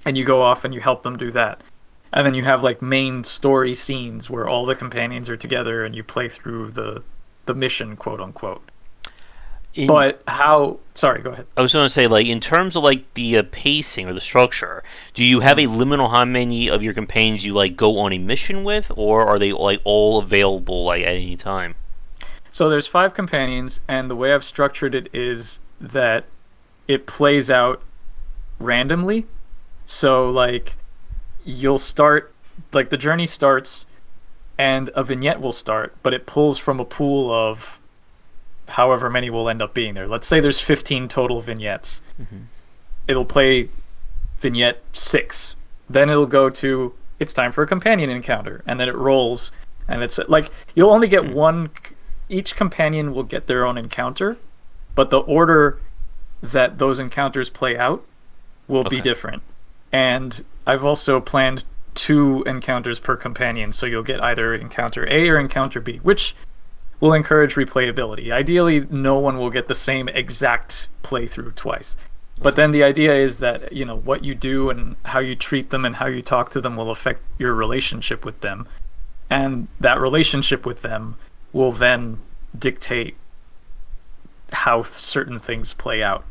and you go off and you help them do that. And then you have like main story scenes where all the companions are together and you play through the mission, quote unquote. Sorry, go ahead. I was going to say, like, in terms of like the pacing or the structure, do you have a limit on how many of your companions you like go on a mission with, or are they like all available like at any time? So there's 5 companions, and the way I've structured it is that it plays out randomly. So like you'll start, like the journey starts and a vignette will start, but it pulls from a pool of however many will end up being there. Let's say there's 15 total vignettes. Mm-hmm. It'll play vignette 6. Then it'll go to, it's time for a companion encounter. And then it rolls. And it's like, you'll only get one, each companion will get their own encounter, but the order that those encounters play out will be different. And I've also planned 2 encounters per companion, so you'll get either encounter A or encounter B, which will encourage replayability. Ideally, no one will get the same exact playthrough twice. But then the idea is that, what you do and how you treat them and how you talk to them will affect your relationship with them. And that relationship with them will then dictate how certain things play out.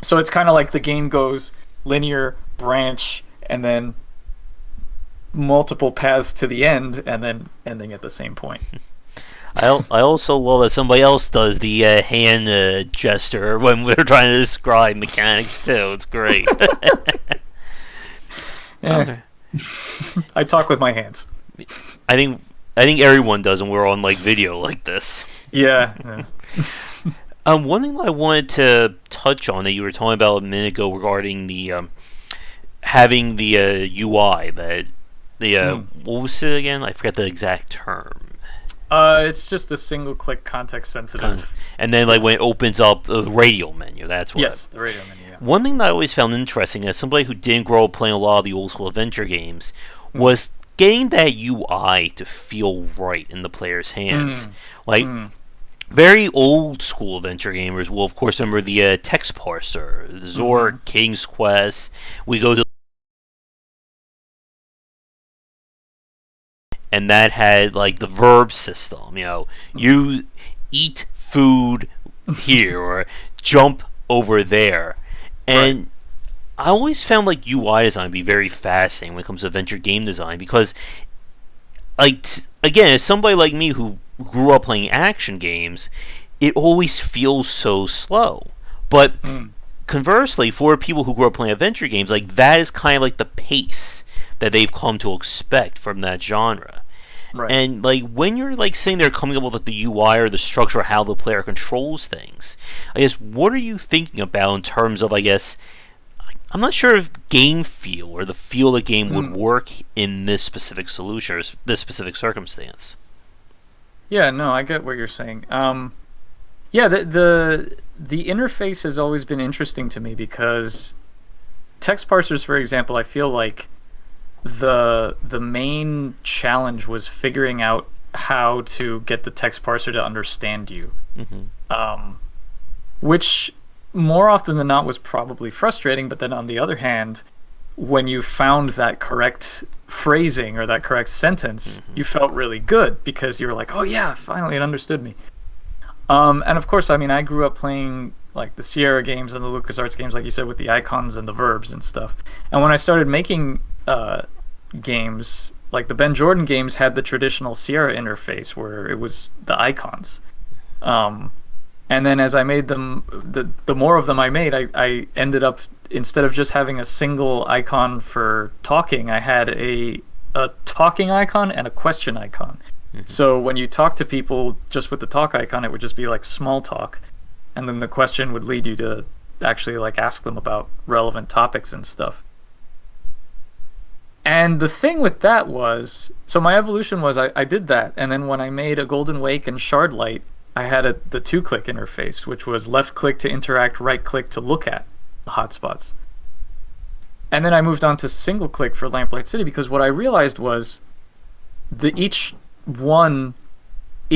So it's kind of like the game goes linear, branch, and then multiple paths to the end, and then ending at the same point. I also love that somebody else does the hand gesture when we're trying to describe mechanics too. It's great. Yeah. I talk with my hands. I think everyone does when we're on like video like this. Yeah. One thing that I wanted to touch on that you were talking about a minute ago regarding the having the UI, that what was it again? I forget the exact term. It's just a single-click context-sensitive. And then, like, when it opens up the radial menu, that's what. Yes, the radial menu. Yeah. One thing that I always found interesting, as somebody who didn't grow up playing a lot of the old-school adventure games, was getting that UI to feel right in the player's hands. Very old-school adventure gamers will, of course, remember the text parser, Zork, King's Quest. We go to, and that had like the verb system. You eat food here or jump over there, and I always found like UI design to be very fascinating when it comes to adventure game design, because, like, again, as somebody like me who grew up playing action games, it always feels so slow. But conversely, for people who grew up playing adventure games, like, that is kind of like the pace that they've come to expect from that genre. Right. And like when you're like sitting there coming up with like the UI or the structure of how the player controls things, I guess, what are you thinking about in terms of, I guess, I'm not sure if game feel or the feel of the game would work in this specific solution or this specific circumstance? Yeah, no, I get what you're saying. Yeah, the interface has always been interesting to me, because text parsers, for example, I feel like the main challenge was figuring out how to get the text parser to understand you, which more often than not was probably frustrating. But then on the other hand, when you found that correct phrasing or that correct sentence, you felt really good, because you were like, oh yeah, finally it understood me. And of course, I mean, I grew up playing like the Sierra games and the LucasArts games, like you said, with the icons and the verbs and stuff. And when I started making games, like the Ben Jordan games had the traditional Sierra interface where it was the icons. And then as I made them, the more of them I made, I ended up, instead of just having a single icon for talking, I had a talking icon and a question icon. So when you talk to people just with the talk icon, it would just be like small talk, and then the question would lead you to actually like ask them about relevant topics and stuff. And the thing with that was, so my evolution was I did that, and then when I made a Golden Wake and Shardlight, I had the 2-click interface, which was left click to interact, right click to look at the hotspots. And then I moved on to single click for Lamplight City because what I realized was the each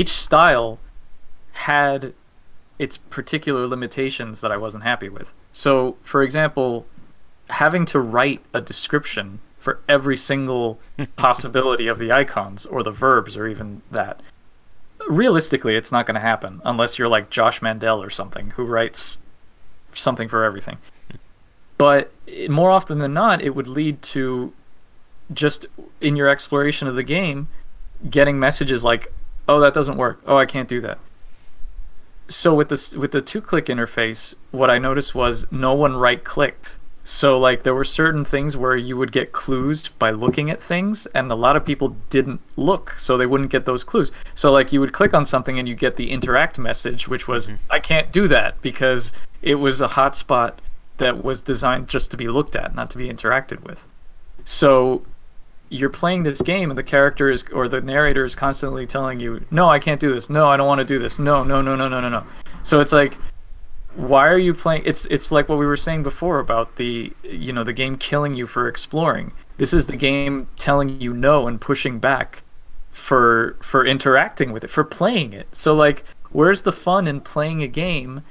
style had its particular limitations that I wasn't happy with. So, for example, having to write a description for every single possibility of the icons or the verbs or even that. Realistically, it's not going to happen unless you're like Josh Mandel or something who writes something for everything. But more often than not, it would lead to just in your exploration of the game getting messages like, "Oh, that doesn't work. Oh, I can't do that." So with the 2-click interface, what I noticed was no one right-clicked. So like there were certain things where you would get clues by looking at things, and a lot of people didn't look, so they wouldn't get those clues. So like you would click on something and you get the interact message, which was I can't do that because it was a hotspot that was designed just to be looked at, not to be interacted with. So you're playing this game and the character is, or the narrator is constantly telling you, no, I can't do this. No, I don't want to do this. No, no, no, no, no, no, no. So it's like, why are you playing? It's like what we were saying before about the game killing you for exploring. This is the game telling you no and pushing back for interacting with it, for playing it. So like, where's the fun in playing a game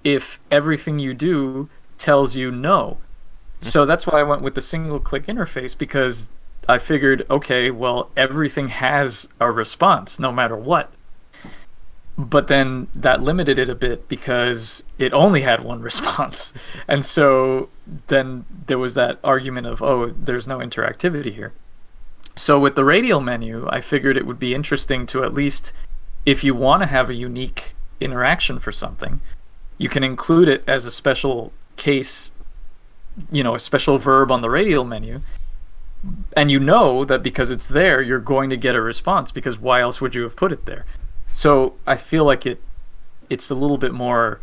if everything you do tells you no? So that's why I went with the single click interface, because I figured, okay, well, everything has a response no matter what. But then that limited it a bit because it only had one response. And so then there was that argument of, oh, there's no interactivity here. So with the radial menu, I figured it would be interesting to at least, if you want to have a unique interaction for something, you can include it as a special case, a special verb on the radial menu. And you know that because it's there, you're going to get a response, because why else would you have put it there? So I feel like it's a little bit more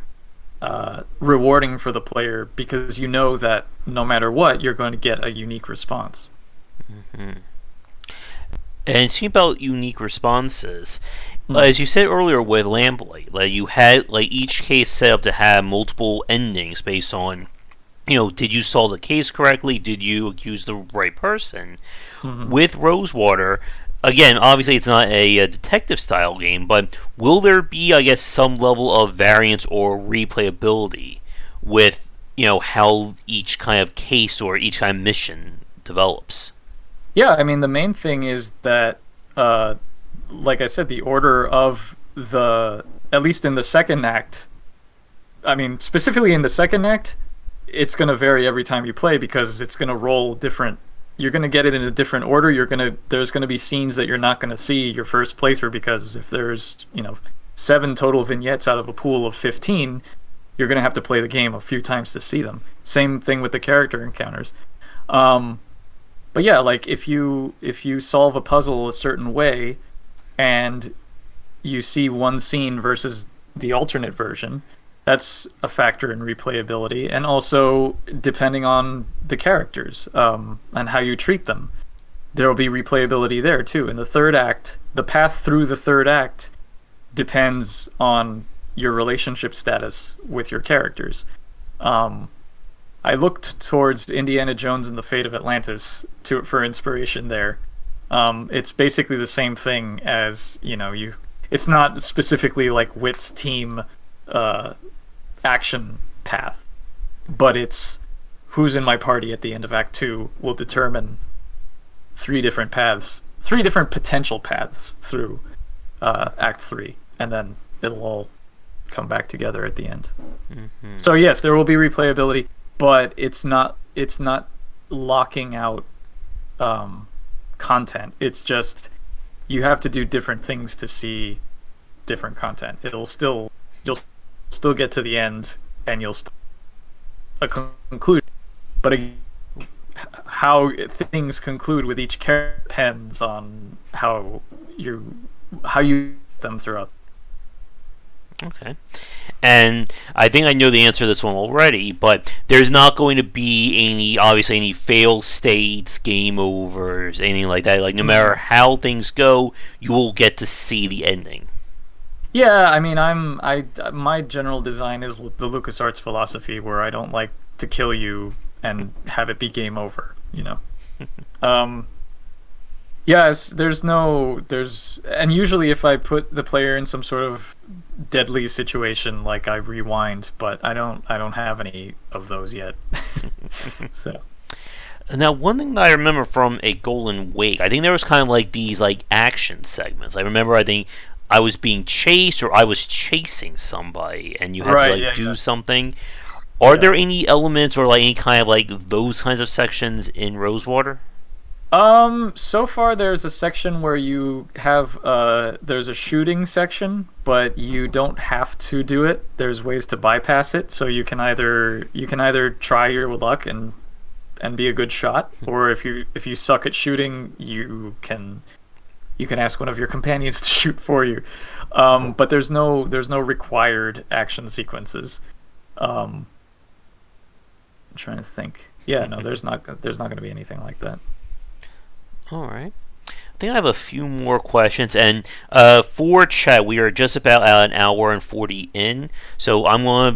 rewarding for the player, because you know that no matter what, you're going to get a unique response. Mm-hmm. And speaking about unique responses, as you said earlier with Lamplight, like you had like each case set up to have multiple endings based on, did you solve the case correctly? Did you accuse the right person? Mm-hmm. With Rosewater, again, obviously it's not a detective style game, but will there be, I guess, some level of variance or replayability with, how each kind of case or each kind of mission develops? Yeah, I mean, the main thing is that, like I said, the order of at least in the second act, I mean, specifically in the second act, it's going to vary every time you play, because it's going to roll different. You're going to get it in a different order. There's going to be scenes that you're not going to see your first playthrough, because if there's 7 total vignettes out of a pool of 15, you're going to have to play the game a few times to see them. Same thing with the character encounters. But yeah, like if you solve a puzzle a certain way and you see one scene versus the alternate version, that's a factor in replayability, and also depending on the characters and how you treat them, there will be replayability there too. In the third act, the path through the third act depends on your relationship status with your characters. I looked towards Indiana Jones and the Fate of Atlantis for inspiration there. It's basically the same thing as, it's not specifically like Wit's team action path, but it's who's in my party at the end of Act 2 will determine 3 different potential paths through Act 3, and then it'll all come back together at the end. Mm-hmm. So yes, there will be replayability, but it's not locking out content. It's just you have to do different things to see different content. You'll still get to the end, and you'll still a conclusion. But how things conclude with each character depends on how you them throughout. Okay. And I think I know the answer to this one already, but there's not going to be any fail states, game overs, anything like that. Like, no matter how things go, you will get to see the ending. Yeah, I mean, my general design is the LucasArts philosophy, where I don't like to kill you and have it be game over. Um, yes, and usually if I put the player in some sort of deadly situation, like I rewind, but I don't have any of those yet. So. Now, one thing that I remember from a Golden Wake, I think there was kind of like these like action segments. I remember, I think I was being chased or I was chasing somebody, and you had to do something. Are there any elements or like any kind of like those kinds of sections in Rosewater? So far there's a section where you have there's a shooting section, but you don't have to do it. There's ways to bypass it, so you can either try your luck and be a good shot, or if you suck at shooting, you can ask one of your companions to shoot for you. But there's no required action sequences. I'm trying to think. Yeah, no, there's not going to be anything like that. All right. I think I have a few more questions, and for chat, we are just about at an hour and 40 in. So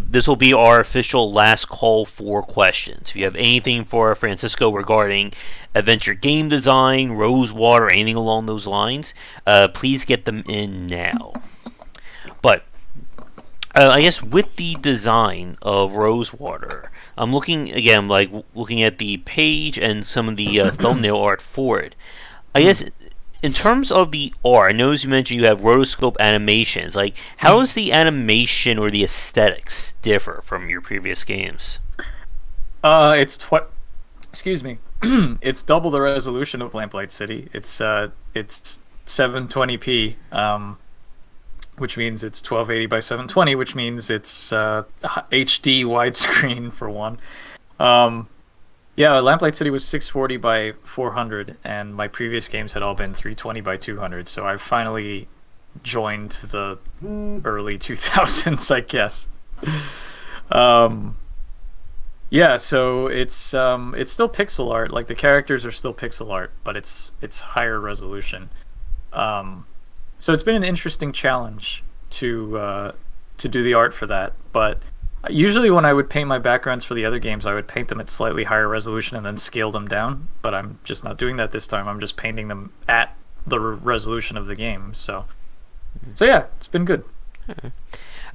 this will be our official last call for questions. If you have anything for Francisco regarding adventure game design, Rosewater, or anything along those lines, please get them in now. But I guess with the design of Rosewater, I'm looking at the page and some of the thumbnail art for it. I guess in terms of the art, I noticed you mentioned you have rotoscope animations. Like, how does the animation or the aesthetics differ from your previous games? Excuse me. It's double the resolution of Lamplight City. It's 720p, which means it's 1280 by 720, which means it's HD widescreen for one. Yeah, Lamplight City was 640 by 400, and my previous games had all been 320 by 200, so I've finally joined the early 2000s, I guess. Yeah, so it's still pixel art. Like, the characters are still pixel art, but it's higher resolution. So it's been an interesting challenge to do the art for that, but usually when I would paint my backgrounds for the other games, I would paint them at slightly higher resolution and then scale them down, but I'm just not doing that this time. I'm just painting them at the resolution of the game. So yeah, it's been good.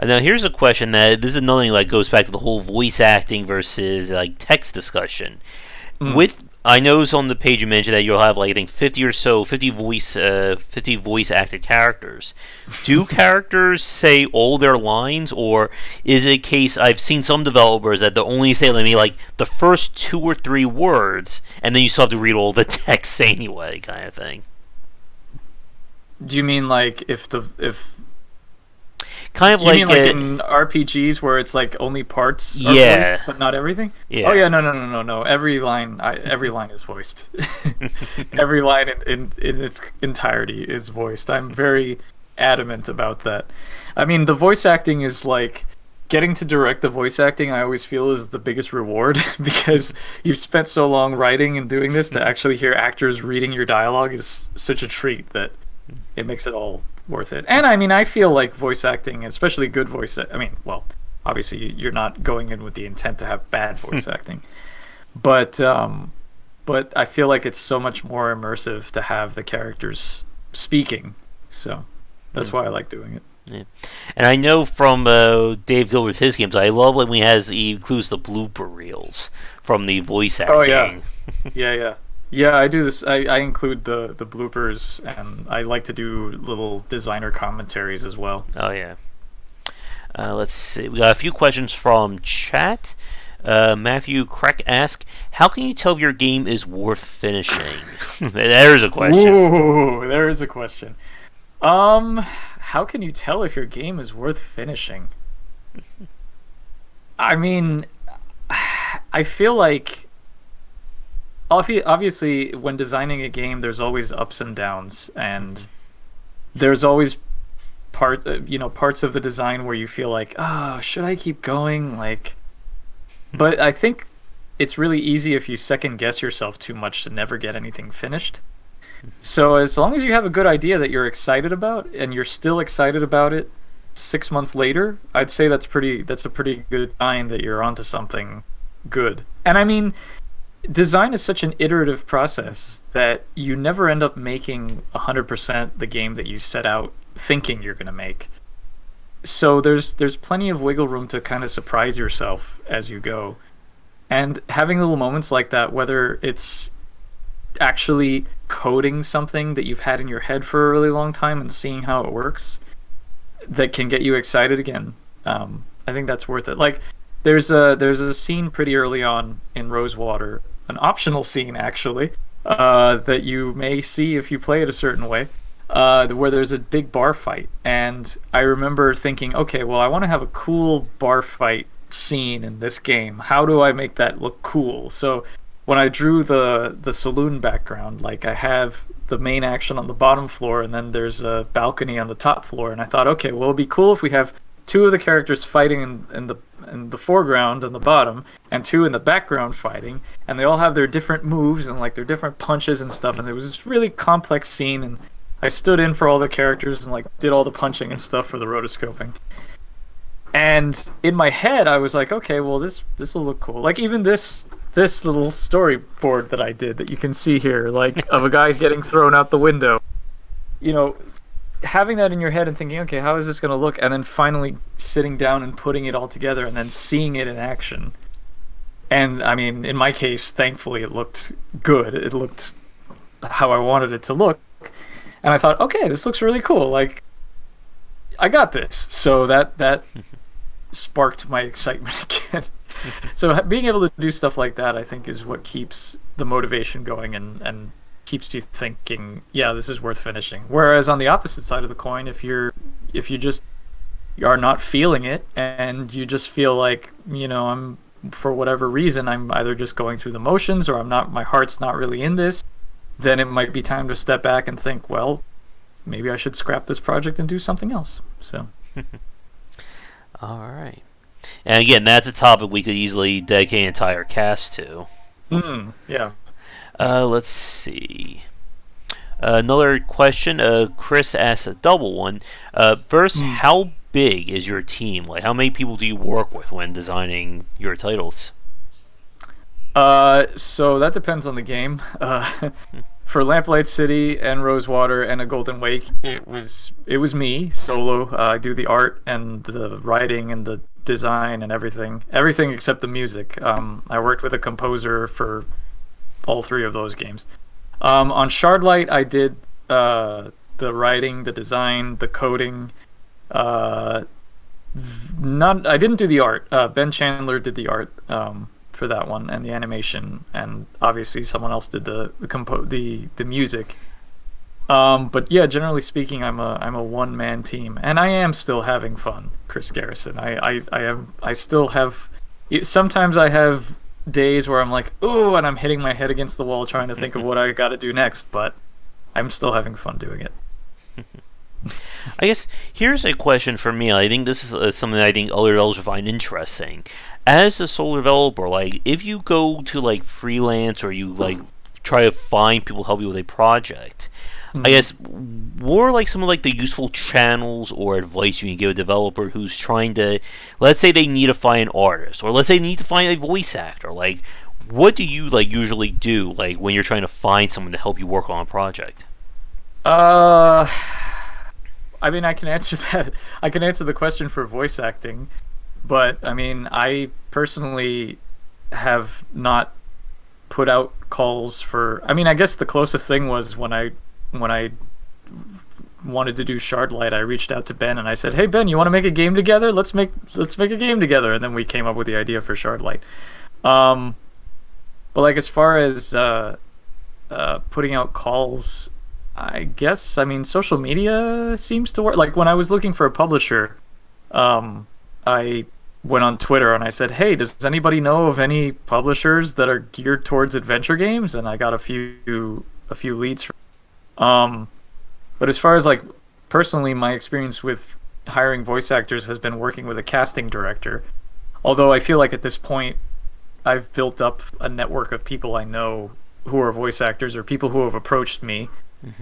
Now here's a question that this is another thing that goes back to the whole voice acting versus like text discussion. I noticed on the page you mentioned that you'll have, like, I think 50 voice acted characters. Do characters say all their lines, or is it a case I've seen some developers that they'll only say like the first 2 or 3 words, and then you still have to read all the text anyway, kind of thing? Do you mean like if kind of like in RPGs where it's like only parts are voiced, but not everything? Yeah. Oh yeah, no. Every line is voiced. Every line in its entirety is voiced. I'm very adamant about that. I mean, the voice acting is like getting to direct the voice acting. I always feel is the biggest reward because you've spent so long writing and doing this to actually hear actors reading your dialogue is such a treat that it makes it all worth it. And I mean, I feel like voice acting, especially good voice, obviously you're not going in with the intent to have bad voice acting, but I feel like it's so much more immersive to have the characters speaking, so that's why I like doing it. Yeah. And I know from Dave Gill with his games, I love when he includes the blooper reels from the voice acting. Oh yeah. Yeah, I do this. I include the bloopers, and I like to do little designer commentaries as well. Oh, yeah. Let's see. We got a few questions from chat. Matthew Crack asks, how can you tell if your game is worth finishing? There's a question. Ooh, there is a question. How can you tell if your game is worth finishing? I mean, I feel like obviously when designing a game there's always ups and downs, and there's always parts of the design where you feel like, oh, should I keep going, but I think it's really easy if you second guess yourself too much to never get anything finished. So as long as you have a good idea that you're excited about and you're still excited about it 6 months later, I'd say that's a pretty good sign that you're onto something good. And I mean, design is such an iterative process that you never end up making 100% the game that you set out thinking you're going to make. So there's plenty of wiggle room to kind of surprise yourself as you go. And having little moments like that, whether it's actually coding something that you've had in your head for a really long time and seeing how it works, that can get you excited again. I think that's worth it. Like, there's a scene pretty early on in Rosewater, an optional scene actually, that you may see if you play it a certain way, where there's a big bar fight. And I remember thinking, okay, well, I want to have a cool bar fight scene in this game. How do I make that look cool? So when I drew the saloon background, like, I have the main action on the bottom floor, and then there's a balcony on the top floor. And I thought, okay, well, it'd be cool if we have two of the characters fighting in the foreground and the bottom, and two in the background fighting, and they all have their different moves and like their different punches and stuff. And it was this really complex scene, and I stood in for all the characters and like did all the punching and stuff for the rotoscoping. And in my head, I was like, okay, well, this will look cool. Like, even this little storyboard that I did that you can see here, like, of a guy getting thrown out the window. You know, having that in your head and thinking, okay, how is this going to look? And then finally sitting down and putting it all together and then seeing it in action. And, I mean, in my case, thankfully, it looked good. It looked how I wanted it to look. And I thought, okay, this looks really cool. Like, I got this. So that sparked my excitement again. So being able to do stuff like that, I think, is what keeps the motivation going and keeps you thinking, yeah, this is worth finishing. Whereas on the opposite side of the coin, if you just are not feeling it and you just feel like, you know, I'm, for whatever reason, I'm either just going through the motions or my heart's not really in this, then it might be time to step back and think, well, maybe I should scrap this project and do something else. So all right. And again, that's a topic we could easily dedicate an entire cast to. Yeah. Let's see. Another question. Chris asks a double one. First, how big is your team? Like, how many people do you work with when designing your titles? So that depends on the game. For Lamplight City and Rosewater and A Golden Wake, it was me solo. I do the art and the writing and the design and everything except the music. I worked with a composer for all three of those games. On Shardlight, I did the writing, the design, the coding. I didn't do the art. Ben Chandler did the art for that one and the animation, and obviously someone else did the music. But yeah, generally speaking, I'm a one-man team, and I am still having fun, Chris Garrison. I still have. Sometimes I have days where I'm like, ooh, and I'm hitting my head against the wall trying to think of what I got to do next, but I'm still having fun doing it. I guess here's a question for me. I think this is something that I think other developers will find interesting. As a solo developer, like, if you go to like freelance or you like try to find people to help you with a project, I guess, what are like some of like the useful channels or advice you can give a developer who's trying to, let's say they need to find an artist, or let's say they need to find a voice actor? Like, what do you like usually do like when you're trying to find someone to help you work on a project? I mean, I can answer that. I can answer the question for voice acting, but I mean, I personally have not put out calls for. I mean, I guess the closest thing was when I wanted to do Shardlight, I reached out to Ben and I said, "Hey Ben, you want to make a game together? Let's make a game together." And then we came up with the idea for Shardlight. But like, as far as putting out calls, I guess, I mean, social media seems to work. Like, when I was looking for a publisher, I went on Twitter and I said, "Hey, does anybody know of any publishers that are geared towards adventure games?" And I got a few leads. But as far as like personally, my experience with hiring voice actors has been working with a casting director. Although I feel like at this point, I've built up a network of people I know who are voice actors, or people who have approached me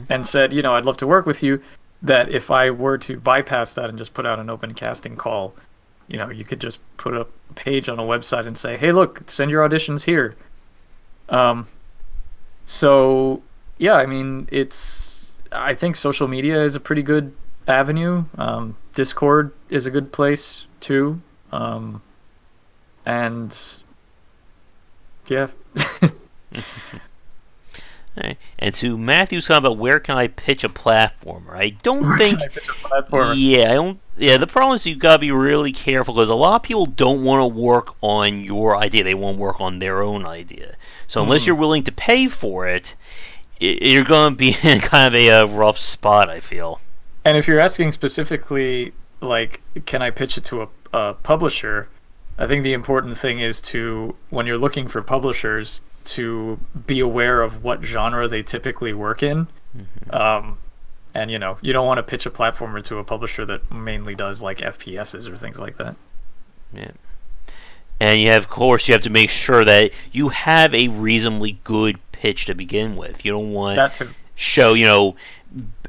and said, you know, I'd love to work with you. That if I were to bypass that and just put out an open casting call, you could just put up a page on a website and say, hey, look, send your auditions here. Um, so yeah, I mean, I think social media is a pretty good avenue. Discord is a good place too. And yeah. Right. And to Matthew's comment about where can I pitch a platformer, I don't think. Can I pitch a platformer? Yeah, I don't. Yeah, the problem is you gotta be really careful because a lot of people don't want to work on your idea; they want to work on their own idea. So unless you're willing to pay for it, you're gonna be in kind of a rough spot, I feel. And if you're asking specifically, like, can I pitch it to a publisher? I think the important thing is when you're looking for publishers, to be aware of what genre they typically work in. And you don't want to pitch a platformer to a publisher that mainly does like FPSs or things like that. Yeah. And you have to make sure that you have a reasonably good pitch to begin with. You don't want to show,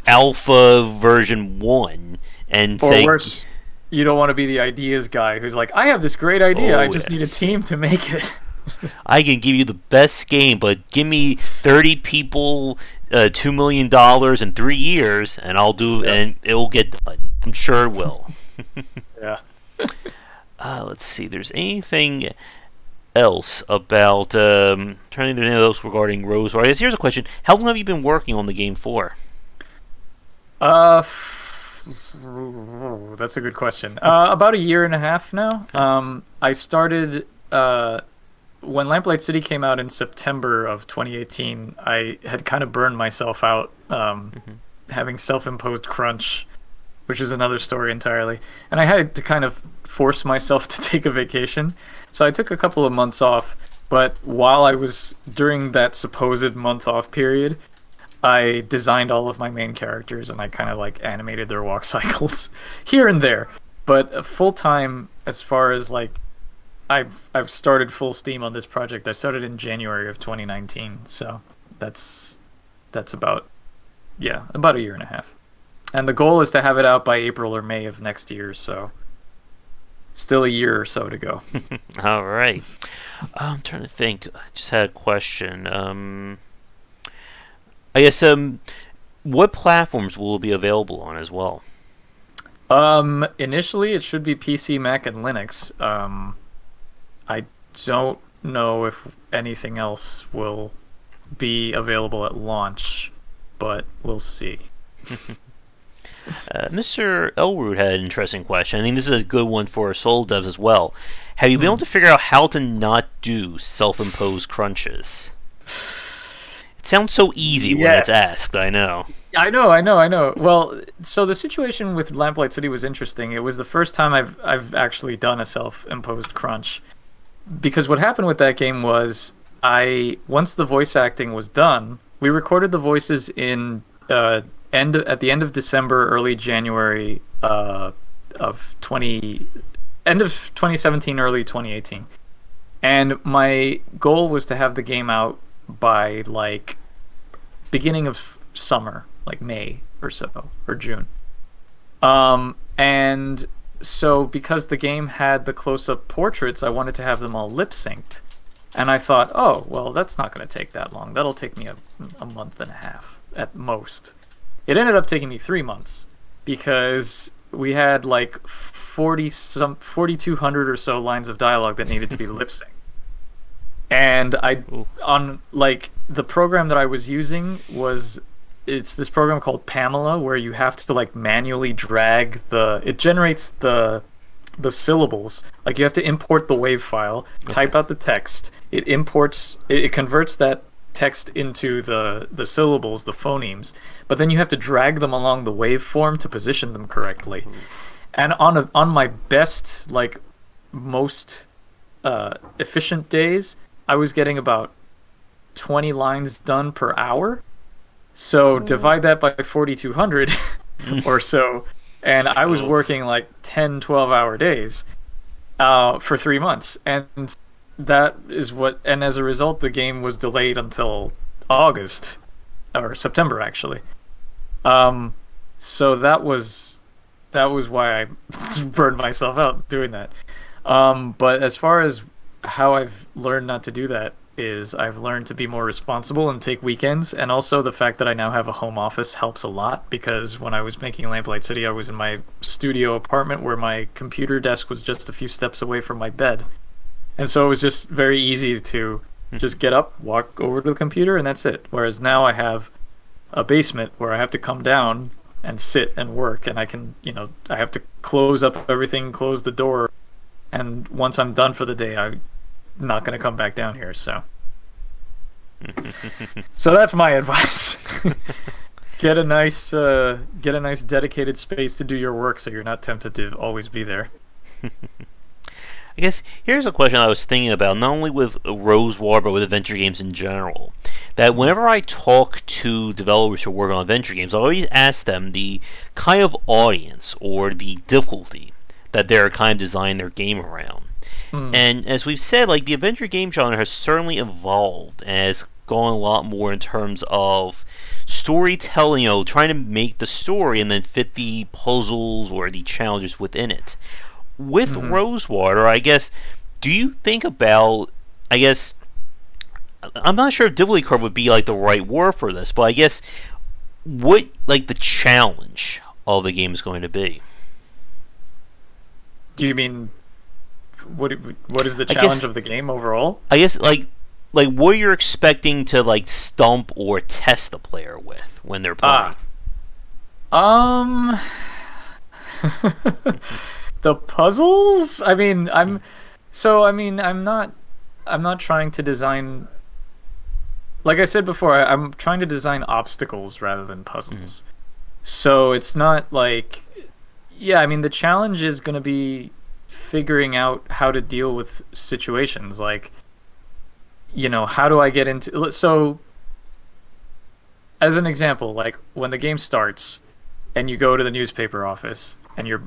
alpha version 1 and or say, worse, you don't want to be the ideas guy who's like, I have this great idea, I just need a team to make it. I can give you the best game, but give me 30 people, $2 million in 3 years, and I'll do, and it'll get done. I'm sure it will. Yeah. Let's see. There's anything else about trying to think of anything else regarding Rosewater. I guess here's a question: how long have you been working on the game for? That's a good question. About a year and a half now. I started. When Lamplight City came out in September of 2018, I had kind of burned myself out, having self-imposed crunch, which is another story entirely. And I had to kind of force myself to take a vacation. So I took a couple of months off, but while I was during that supposed month off period, I designed all of my main characters and I kind of like animated their walk cycles here and there. But full-time, as far as like I've started full steam on this project. I started in January of 2019, so that's about a year and a half. And the goal is to have it out by April or May of next year, so still a year or so to go. All right. I'm trying to think. I just had a question. I guess what platforms will it be available on as well? Initially it should be PC, Mac, and Linux. I don't know if anything else will be available at launch, but we'll see. Mr. Elroot had an interesting question. I think this is a good one for Soul devs as well. Have you been able to figure out how to not do self-imposed crunches? It sounds so easy when it's asked, I know. I know. Well, so the situation with Lamplight City was interesting. It was the first time I've actually done a self-imposed crunch. Because what happened with that game was once the voice acting was done, we recorded the voices at the end of December, early January end of 2017, early 2018. And my goal was to have the game out by like beginning of summer, like May or so, or June. And so because the game had the close-up portraits, I wanted to have them all lip-synced. And I thought, oh, well, that's not going to take that long. That'll take me a month and a half at most. It ended up taking me 3 months because we had like 4,200 or so lines of dialogue that needed to be lip-synced. And on like the program that I was using it's this program called Pamela where you have to like manually drag it generates the syllables. Like you have to import the WAV file, type out the text. It converts that text into the syllables, the phonemes, but then you have to drag them along the waveform to position them correctly. And on my best, like most efficient days, I was getting about 20 lines done per hour. So divide that by 4,200 or so, and I was working like 10, 12-hour days for 3 months. And that is and as a result, the game was delayed until August, or September, actually. So that was that was why I burned myself out doing that. But as far as how I've learned not to do that is I've learned to be more responsible and take weekends, and also the fact that I now have a home office helps a lot, because when I was making Lamplight City, I was in my studio apartment where my computer desk was just a few steps away from my bed. And so it was just very easy to just get up, walk over to the computer, and that's it. Whereas now I have a basement where I have to come down and sit and work, and I can, I have to close up everything, close the door, and once I'm done for the day, I'm not going to come back down here. So that's my advice. Get a nice dedicated space to do your work, so you're not tempted to always be there. I guess here's a question I was thinking about, not only with Rosewater, but with adventure games in general. That whenever I talk to developers who work on adventure games, I always ask them the kind of audience or the difficulty that they're kind of designing their game around. And as we've said, like, the adventure game genre has certainly evolved and has gone a lot more in terms of storytelling, trying to make the story and then fit the puzzles or the challenges within it. With Rosewater, I guess, do you think about, I'm not sure if difficulty curve would be like the right word for this, but I guess what like the challenge of the game is going to be? Do you mean what is the challenge of the game overall? I guess like what you're expecting to like stump or test the player with when they're playing. The puzzles? I'm not trying to design, like I said before, I'm trying to design obstacles rather than puzzles. So it's not like, the challenge is going to be figuring out how to deal with situations. Like, how do I get into... So, as an example, like, when the game starts and you go to the newspaper office and your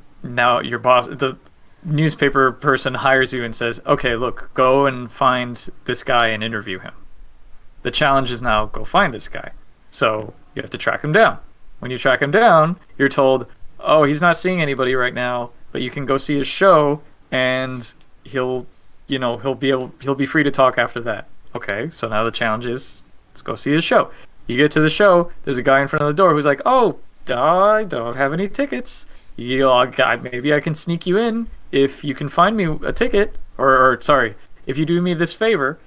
boss, the newspaper person, hires you and says, okay, look, go and find this guy and interview him. The challenge is now go find this guy. So you have to track him down. When you track him down, you're told, oh, he's not seeing anybody right now, but you can go see his show and he'll be free to talk after that. Okay, so now the challenge is let's go see his show. You get to the show, there's a guy in front of the door who's like, oh, I don't have any tickets. Maybe I can sneak you in if you can find me a ticket, or sorry, if you do me this favor.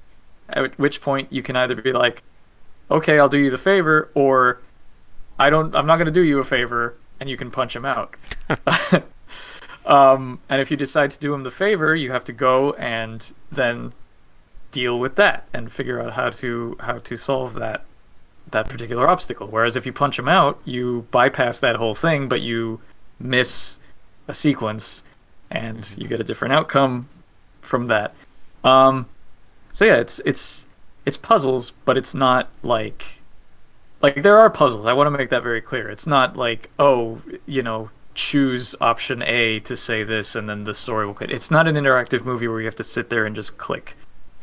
At which point you can either be like, okay, I'll do you the favor, or I'm not going to do you a favor, and you can punch him out. And if you decide to do him the favor, you have to go and then deal with that and figure out how to solve that particular obstacle. Whereas if you punch him out, you bypass that whole thing, but you miss a sequence, and you get a different outcome from that. So yeah, it's puzzles, but it's not like there are puzzles. I want to make that very clear. It's not like, choose option A to say this and then the story will get. It's not an interactive movie where you have to sit there and just click.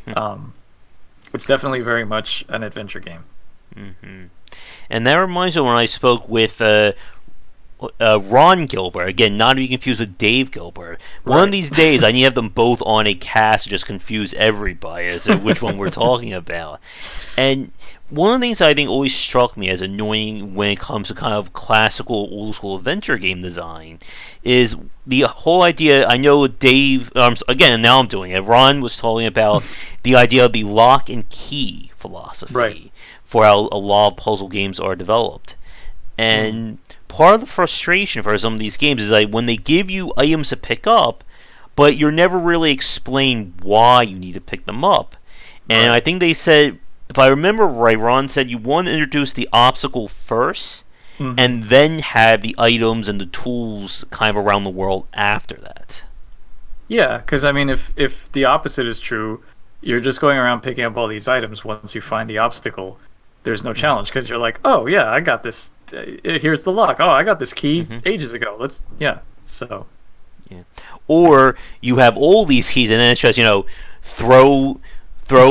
It's definitely very much an adventure game. And that reminds me when I spoke with Ron Gilbert, again, not to be confused with Dave Gilbert. Right. One of these days, I need to have them both on a cast to just confuse everybody as to which one we're talking about. And one of the things I think always struck me as annoying when it comes to kind of classical, old-school adventure game design is the whole idea. I know Dave, again, now I'm doing it. Ron was talking about the idea of the lock and key philosophy for how a lot of puzzle games are developed. And part of the frustration for some of these games is like when they give you items to pick up, but you're never really explained why you need to pick them up. And I think they said, if I remember right, Ron said you want to introduce the obstacle first, and then have the items and the tools kind of around the world after that. Yeah, because if the opposite is true, you're just going around picking up all these items. Once you find the obstacle, there's no challenge, because you're like, oh yeah, I got this. Here's the lock. Oh, I got this key ages ago. Or you have all these keys, and then it's just throw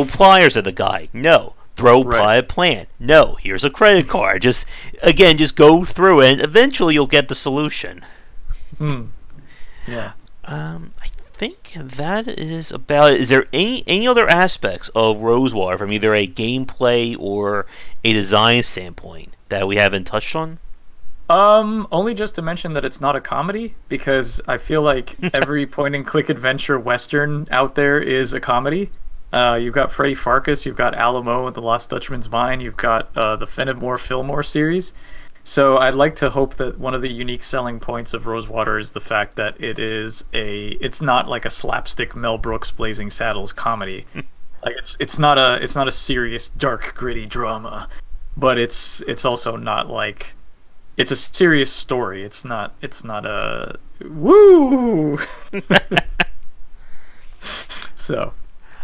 pliers at the guy. No. Buy a plant. No. Here's a credit card. Just go through it, and eventually you'll get the solution. Hmm. Yeah. I think that is about it. Is there any other aspects of Rosewater from either a gameplay or a design standpoint that we haven't touched on? Only just to mention that it's not a comedy, because I feel like every point and click adventure western out there is a comedy. You've got Freddy Farkas, you've got Alamo and the Lost Dutchman's Mine, you've got the Fenimore Fillmore series. So I'd like to hope that one of the unique selling points of Rosewater is the fact that it's not like a slapstick Mel Brooks Blazing Saddles comedy. Like it's not a serious dark gritty drama, but it's also not like it's a serious story. It's not a woo. So,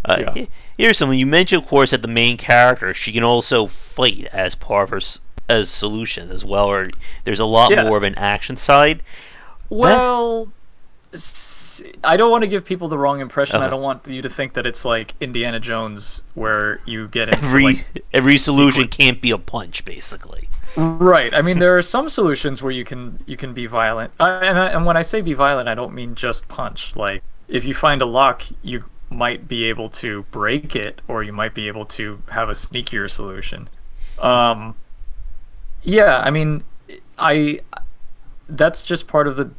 yeah. Here's something you mentioned, of course, that the main character, she can also fight as part of her as solutions as well, or there's a lot more of an action side. Well, I don't want to give people the wrong impression. Okay. I don't want you to think that it's like Indiana Jones, where you get into Every solution can't be a punch, basically. Right. I mean, there are some solutions where you can be violent, and when I say be violent, I don't mean just punch. Like, if you find a lock, you might be able to break it, or you might be able to have a sneakier solution. Yeah. I mean, that's just part of the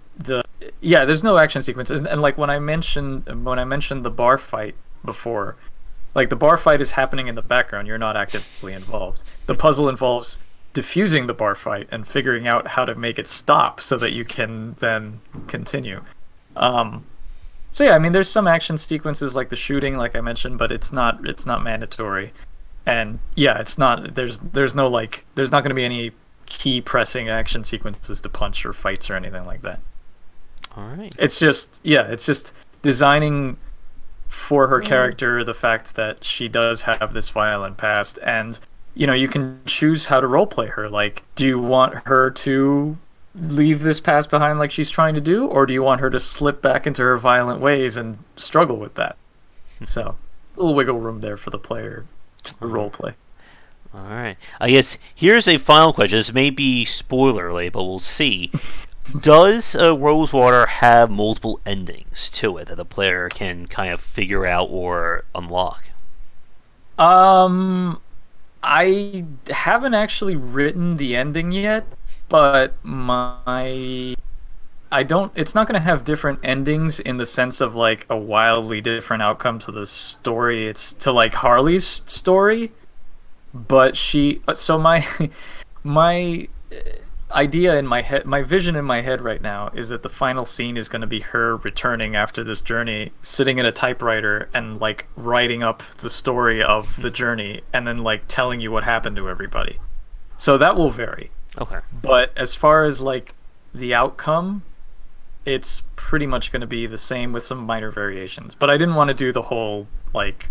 yeah. There's no action sequence, and like when I mentioned the bar fight before, like the bar fight is happening in the background. You're not actively involved. The puzzle involves diffusing the bar fight and figuring out how to make it stop so that you can then continue. So yeah, I mean, there's some action sequences like the shooting, like I mentioned, but it's not mandatory. And yeah, it's not. There's no like. There's not going to be any key pressing action sequences to punch or fights or anything like that. All right. It's just designing for her character the fact that she does have this violent past, and you can choose how to roleplay her. Like, do you want her to leave this past behind like she's trying to do, or do you want her to slip back into her violent ways and struggle with that? So, a little wiggle room there for the player to roleplay. All right. I guess here's a final question. This may be spoiler-y, but we'll see. Does Rosewater have multiple endings to it that the player can kind of figure out or unlock? I haven't actually written the ending yet, but it's not going to have different endings in the sense of like a wildly different outcome to the story. It's to like Harley's story, but my idea in my head, my vision in my head right now is that the final scene is going to be her returning after this journey, sitting at a typewriter and like writing up the story of the journey and then like telling you what happened to everybody. So that will vary. Okay. But as far as like the outcome, it's pretty much going to be the same with some minor variations. But I didn't want to do the whole like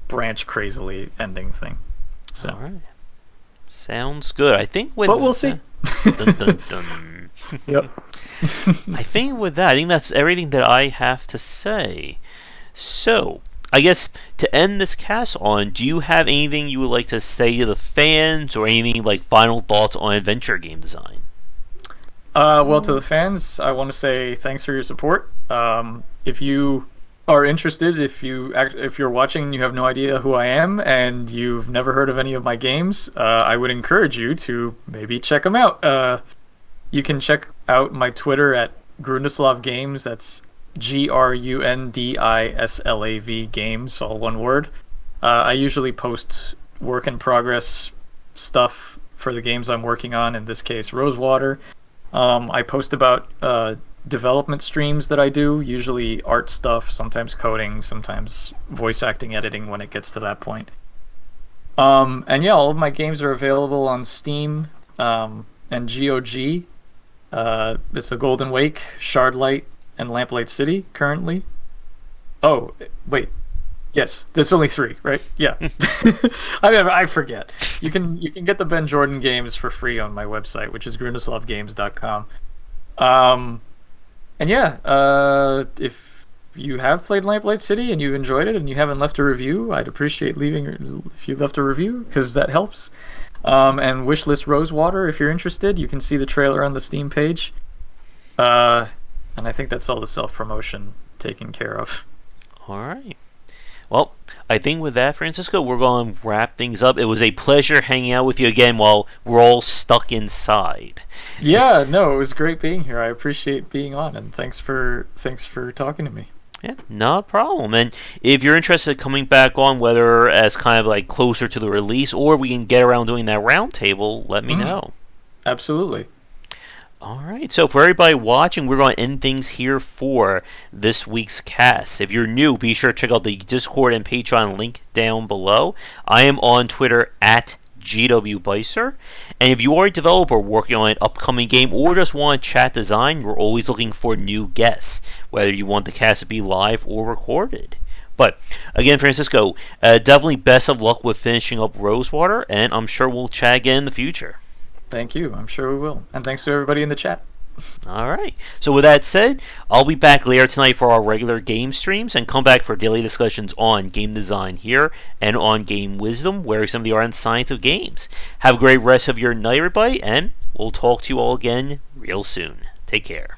branch crazily ending thing. So. All right. Sounds good. I think with but we'll see. Dun, dun, dun. Yep. I think with that, I think that's everything that I have to say. So, I guess to end this cast on, do you have anything you would like to say to the fans, or anything like final thoughts on adventure game design? Well, to the fans, I want to say thanks for your support. If you are interested, if you're watching and you have no idea who I am and you've never heard of any of my games, I would encourage you to maybe check them out. You can check out my Twitter at Grundislav Games. That's Grundislav Games, all one word. I usually post work in progress stuff for the games I'm working on, in this case Rosewater. I post about development streams that I do, usually art stuff, sometimes coding, sometimes voice acting, editing when it gets to that point. And yeah, all of my games are available on Steam and GOG. It's a Golden Wake, Shardlight, and Lamplight City currently. Oh, wait. Yes, there's only 3, right? Yeah. I forget. You can get the Ben Jordan games for free on my website, which is grundislavgames.com. And yeah, if you have played Lamplight City and you enjoyed it and you haven't left a review, I'd appreciate if you left a review, because that helps. And wishlist Rosewater if you're interested. You can see the trailer on the Steam page. And I think that's all the self-promotion taken care of. All right. Well, I think with that, Francisco, we're going to wrap things up. It was a pleasure hanging out with you again while we're all stuck inside. Yeah, no, it was great being here. I appreciate being on, and thanks for talking to me. Yeah, not a problem. And if you're interested in coming back on, whether as kind of like closer to the release or we can get around doing that roundtable, let me know. Absolutely. All right, so for everybody watching, we're going to end things here for this week's cast. If you're new, be sure to check out the Discord and Patreon link down below. I am on Twitter at GWBicer. And if you are a developer working on an upcoming game or just want to chat design, we're always looking for new guests, whether you want the cast to be live or recorded. But again, Francisco, definitely best of luck with finishing up Rosewater, and I'm sure we'll chat again in the future. Thank you. I'm sure we will. And thanks to everybody in the chat. All right. So with that said, I'll be back later tonight for our regular game streams and come back for daily discussions on game design here and on game wisdom, where some of the art and science of games. Have a great rest of your night, everybody, and we'll talk to you all again real soon. Take care.